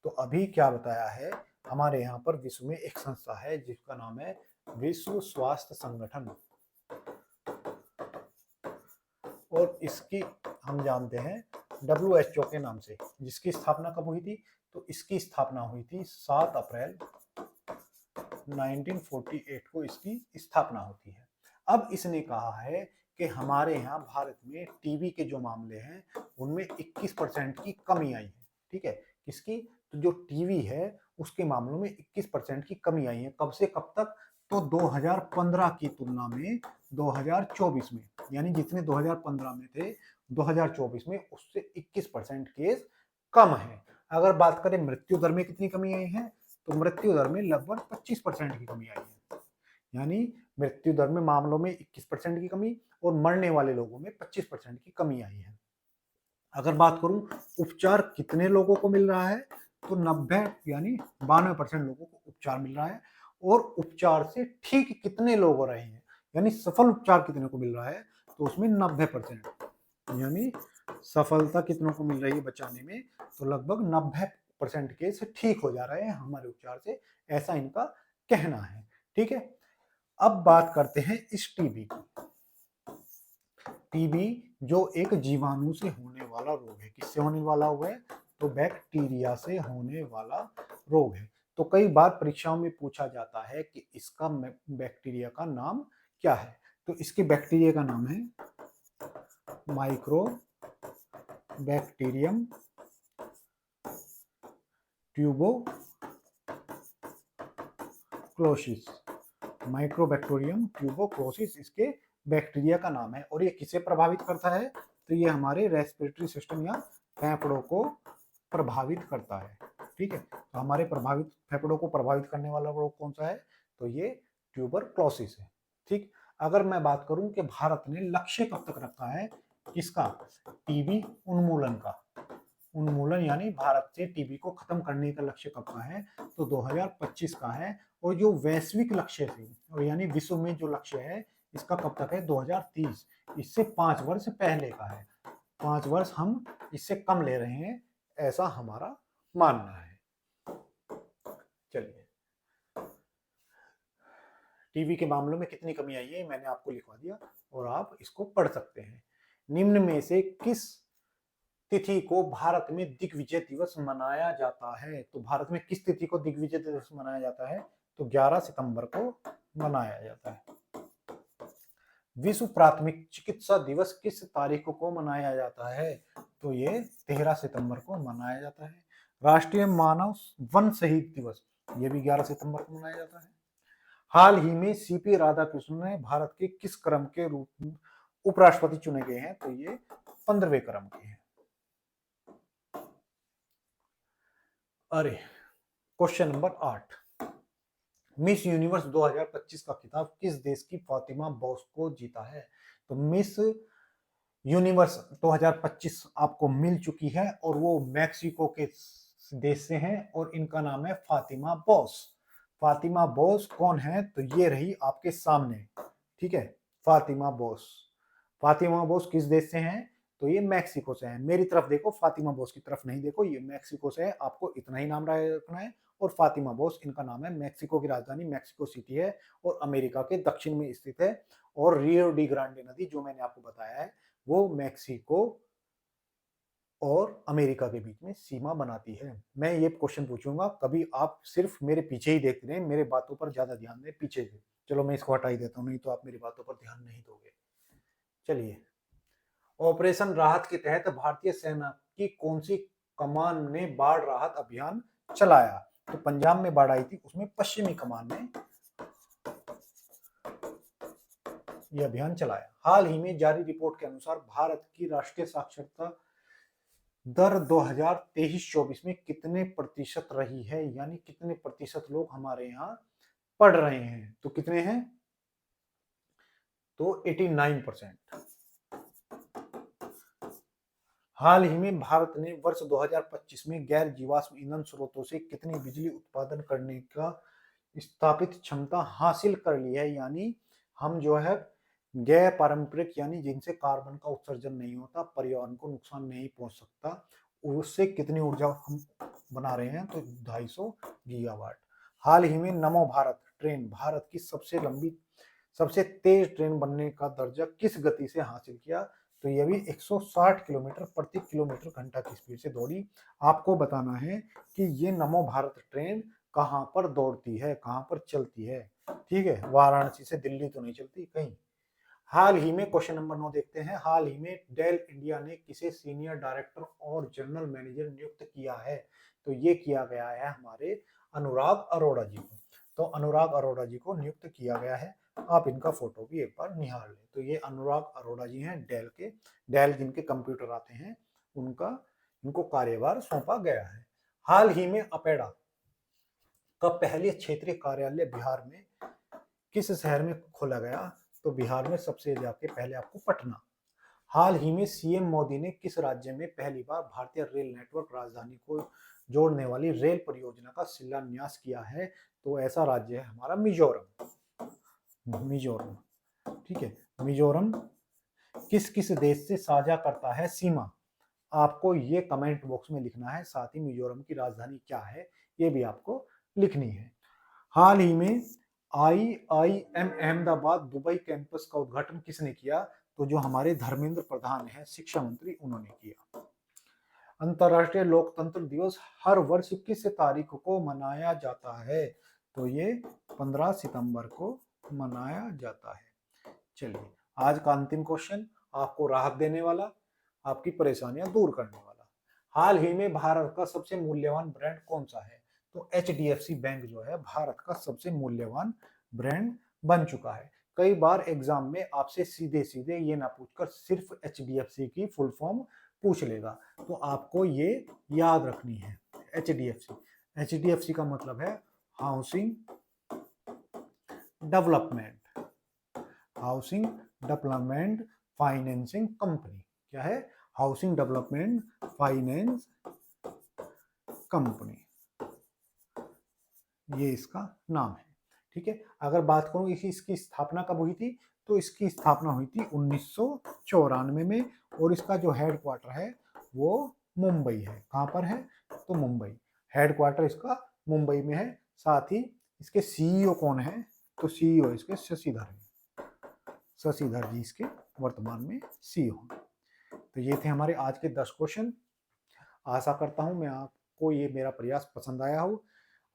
तो अभी क्या बताया है, हमारे यहाँ पर विश्व में एक संस्था है जिसका नाम है विश्व स्वास्थ्य संगठन, और इसकी हम जानते हैं WHO के नाम से, जिसकी स्थापना कब हुई थी? तो इसकी स्थापना हुई थी 7 अप्रैल 1948 को इसकी स्थापना होती है। अब इसने कहा है कि हमारे यहाँ भारत में टीबी के जो मामले हैं उनमें 21% की कमी आई है। ठीक है, किसकी? तो जो टीबी है उसके मामलों में 21% की कमी आई है। कब से कब तक? तो 2015 की तुलना में 2024 में, यानी जितने 2015 में थे 2024 में उससे 21% केस कम है। अगर बात करें मृत्यु दर में कितनी कमी आई है, तो मृत्यु दर में लगभग 25% की कमी आई है। यानी मृत्यु दर में मामलों में 21% की कमी और मरने वाले लोगों में 25% की कमी आई है। अगर बात करूं उपचार कितने लोगों को मिल रहा है, तो 90 यानी 92% लोगों को उपचार मिल रहा है। और उपचार से ठीक कितने लोग हो रहे हैं, यानी सफल उपचार कितने को मिल रहा है, तो उसमें 90%, यानी सफलता कितनों को मिल रही है बचाने में, तो लगभग 90% केस ठीक हो जा रहे हैं हमारे उपचार से, ऐसा इनका कहना है। ठीक है, अब बात करते हैं इस टीबी की। टीबी जो एक जीवाणु से होने वाला रोग है, किससे होने वाला रोग है? तो बैक्टीरिया से होने वाला रोग है। तो कई बार परीक्षाओं में पूछा जाता है कि इसका बैक्टीरिया का नाम क्या है? तो इसके बैक्टीरिया का नाम है micro bacterium tuberculosis. Mycobacterium tuberculosis इसके बैक्टीरिया का नाम है। और ये किसे प्रभावित करता है? तो ये हमारे रेस्पिरेटरी सिस्टम या फेफड़ों को प्रभावित करता है। ठीक है, तो हमारे फेफड़ों को प्रभावित करने वाला रोग कौन सा है? तो ये ट्यूबरक्लोसिस है। ठीक, अगर मैं बात करूं कि भारत ने लक्ष्य कब तक रखा है किसका? टीबी उन्मूलन का। उन्मूलन यानी भारत से टीबी को खत्म करने का लक्ष्य कब का है? तो 2025 का है। और जो वैश्विक लक्ष्य है, और यानी विश्व में जो लक्ष्य है, इसका कब तक है? 2030। इससे 5 वर्ष पहले का है। 5 वर्ष हम इससे कम ले रहे हैं, ऐसा हमारा मानना है। चलिए, टीबी के मामलों में कितनी कमी आई है मैंने आपको लिखवा दिया और आप इसको पढ़ सकते हैं। निम्न में से किस तिथि को भारत में दिग्विजय दिवस मनाया जाता है? तो भारत में किस तिथि को दिग्विजय दिवस मनाया जाता है? तो 11 सितंबर को मनाया जाता है। विश्व प्राथमिक चिकित्सा दिवस किस तारीख को मनाया जाता है? तो ये 13 सितंबर को मनाया जाता है। राष्ट्रीय मानव वन शहीद दिवस ये भी 11 सितंबर को मनाया जाता है। हाल ही में सीपी राधाकृष्णन ने भारत के किस क्रम के रूप में उपराष्ट्रपति चुने गए हैं? तो ये 15वें क्रम के हैं। अरे, क्वेश्चन नंबर 8, मिस यूनिवर्स 2025 का खिताब किस देश की फातिमा बोस को जीता है? तो मिस यूनिवर्स 2025 आपको मिल चुकी है और वो मैक्सिको के देश से हैं और इनका नाम है फातिमा बोस। फातिमा बोस कौन है? तो ये रही आपके सामने। ठीक है, फातिमा बोस। फातिमा बोस किस देश से हैं? तो ये मैक्सिको से हैं। मेरी तरफ देखो, फातिमा बोस की तरफ नहीं देखो, ये मैक्सिको से है। आपको इतना ही नाम रखना है। और फातिमा बोस इनका नाम है। मैक्सिको की राजधानी मैक्सिको सिटी है और अमेरिका के दक्षिण में स्थित है। और रियो डी ग्रांडे नदी जो मैंने आपको बताया है वो मैक्सिको और अमेरिका के बीच में सीमा बनाती है। मैं ये क्वेश्चन पूछूंगा, कभी आप सिर्फ मेरे पीछे ही देखते रहे, मेरे बातों पर ज्यादा ध्यान दें पीछे से। चलो मैं इसको हटा ही देता हूँ, नहीं तो आप मेरी बातों पर ध्यान नहीं दोगे। चलिए, ऑपरेशन राहत के तहत भारतीय सेना की कौन सी कमान ने बाढ़ राहत अभियान चलाया? तो पंजाब में बाढ़ आई थी, उसमें पश्चिमी कमान ने यह अभियान चलाया। हाल ही में जारी रिपोर्ट के अनुसार भारत की राष्ट्रीय साक्षरता दर 2023-24 में कितने प्रतिशत रही है, यानी कितने प्रतिशत लोग हमारे यहाँ पढ़ रहे हैं, तो कितने हैं, तो 89%। हाल ही में भारत ने वर्ष 2025 में गैर जीवाश्म ईंधन स्रोतों से कितनी बिजली उत्पादन करने का स्थापित क्षमता हासिल कर ली है, यानी हम जो है गैर पारंपरिक, यानी जिनसे कार्बन का उत्सर्जन नहीं होता, पर्यावरण को नुकसान नहीं पहुंच सकता, उससे कितनी ऊर्जा हम बना रहे हैं, तो 250 गीगावाट। हाल ही में नमो भारत ट्रेन भारत की सबसे लंबी, सबसे तेज ट्रेन बनने का दर्जा किस गति से हासिल किया, तो ये भी 160 किलोमीटर प्रति किलोमीटर घंटा की स्पीड से दौड़ी। आपको बताना है कि ये नमो भारत ट्रेन कहाँ पर दौड़ती है, कहाँ पर चलती है, ठीक है, वाराणसी से दिल्ली तो नहीं चलती कहीं। हाल ही में क्वेश्चन नंबर 9 देखते हैं, हाल ही में डेल इंडिया ने किसे सीनियर डायरेक्टर और जनरल मैनेजर नियुक्त किया है, तो ये किया गया है हमारे अनुराग अरोड़ा जी को। तो अनुराग अरोड़ा जी को नियुक्त किया गया है, आप इनका फोटो भी एक बार निहार लें। तो ये अनुराग अरोड़ा जी हैं डेल के, डेल जिनके कंप्यूटर आते हैं उनका, इनको कार्यभार सौंपा गया है। हाल ही में अपेडा का पहले क्षेत्रीय कार्यालय बिहार में किस शहर में खोला गया, तो बिहार में सबसे जाके पहले आपको पटना। हाल ही में सीएम मोदी ने किस राज्य में पहली बार भारतीय रेल नेटवर्क राजधानी को जोड़ने वाली रेल परियोजना का शिलान्यास किया है, तो ऐसा राज्य है हमारा मिजोरम। मिजोरम, ठीक है। मिजोरम किस किस देश से साझा करता है सीमा, आपको ये कमेंट बॉक्स में लिखना है, साथ ही मिजोरम की राजधानी क्या है ये भी आपको लिखनी है। हाल ही में IIM अहमदाबाद दुबई कैंपस का उद्घाटन किसने किया, तो जो हमारे धर्मेंद्र प्रधान हैं शिक्षा मंत्री, उन्होंने किया। अंतर्राष्ट्रीय लोकतंत्र दिवस हर वर्ष किस तारीख को मनाया जाता है, तो ये 15 सितंबर को मनाया जाता है। चलिए, आज का अंतिम क्वेश्चन आपको राहत देने वाला, आपकी परेशानियां दूर करने वाला। हाल ही में भारत का सबसे मूल्यवान ब्रांड कौन सा है, तो HDFC बैंक जो है भारत का सबसे मूल्यवान ब्रांड बन चुका है। कई बार एग्जाम में आपसे सीधे सीधे ये ना पूछकर सिर्फ HDFC की फुल फॉर्म पूछ लेगा, तो आपको ये याद रखनी है। HDFC का मतलब है housing development, housing development financing company. क्या है, हाउसिंग डेवलपमेंट फाइनेंस कंपनी, ये इसका नाम है, ठीक है। अगर बात करूं इसकी स्थापना कब हुई थी, तो इसकी स्थापना हुई थी 1994 में, और इसका जो हेडक्वार्टर है वो मुंबई है। कहां पर है, तो मुंबई, हेडक्वार्टर इसका मुंबई में है। साथ ही इसके सीईओ कौन है, तो सीईओ इसके शशिधर है, शशिधर जी इसके वर्तमान में सीईओ। तो ये थे हमारे आज के 10 क्वेश्चन। आशा करता हूं मैं आपको ये मेरा प्रयास पसंद आया हो।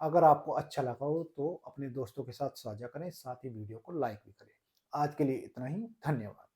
अगर आपको अच्छा लगा हो तो अपने दोस्तों के साथ साझा करें, साथ ही वीडियो को लाइक भी करें। आज के लिए इतना ही, धन्यवाद।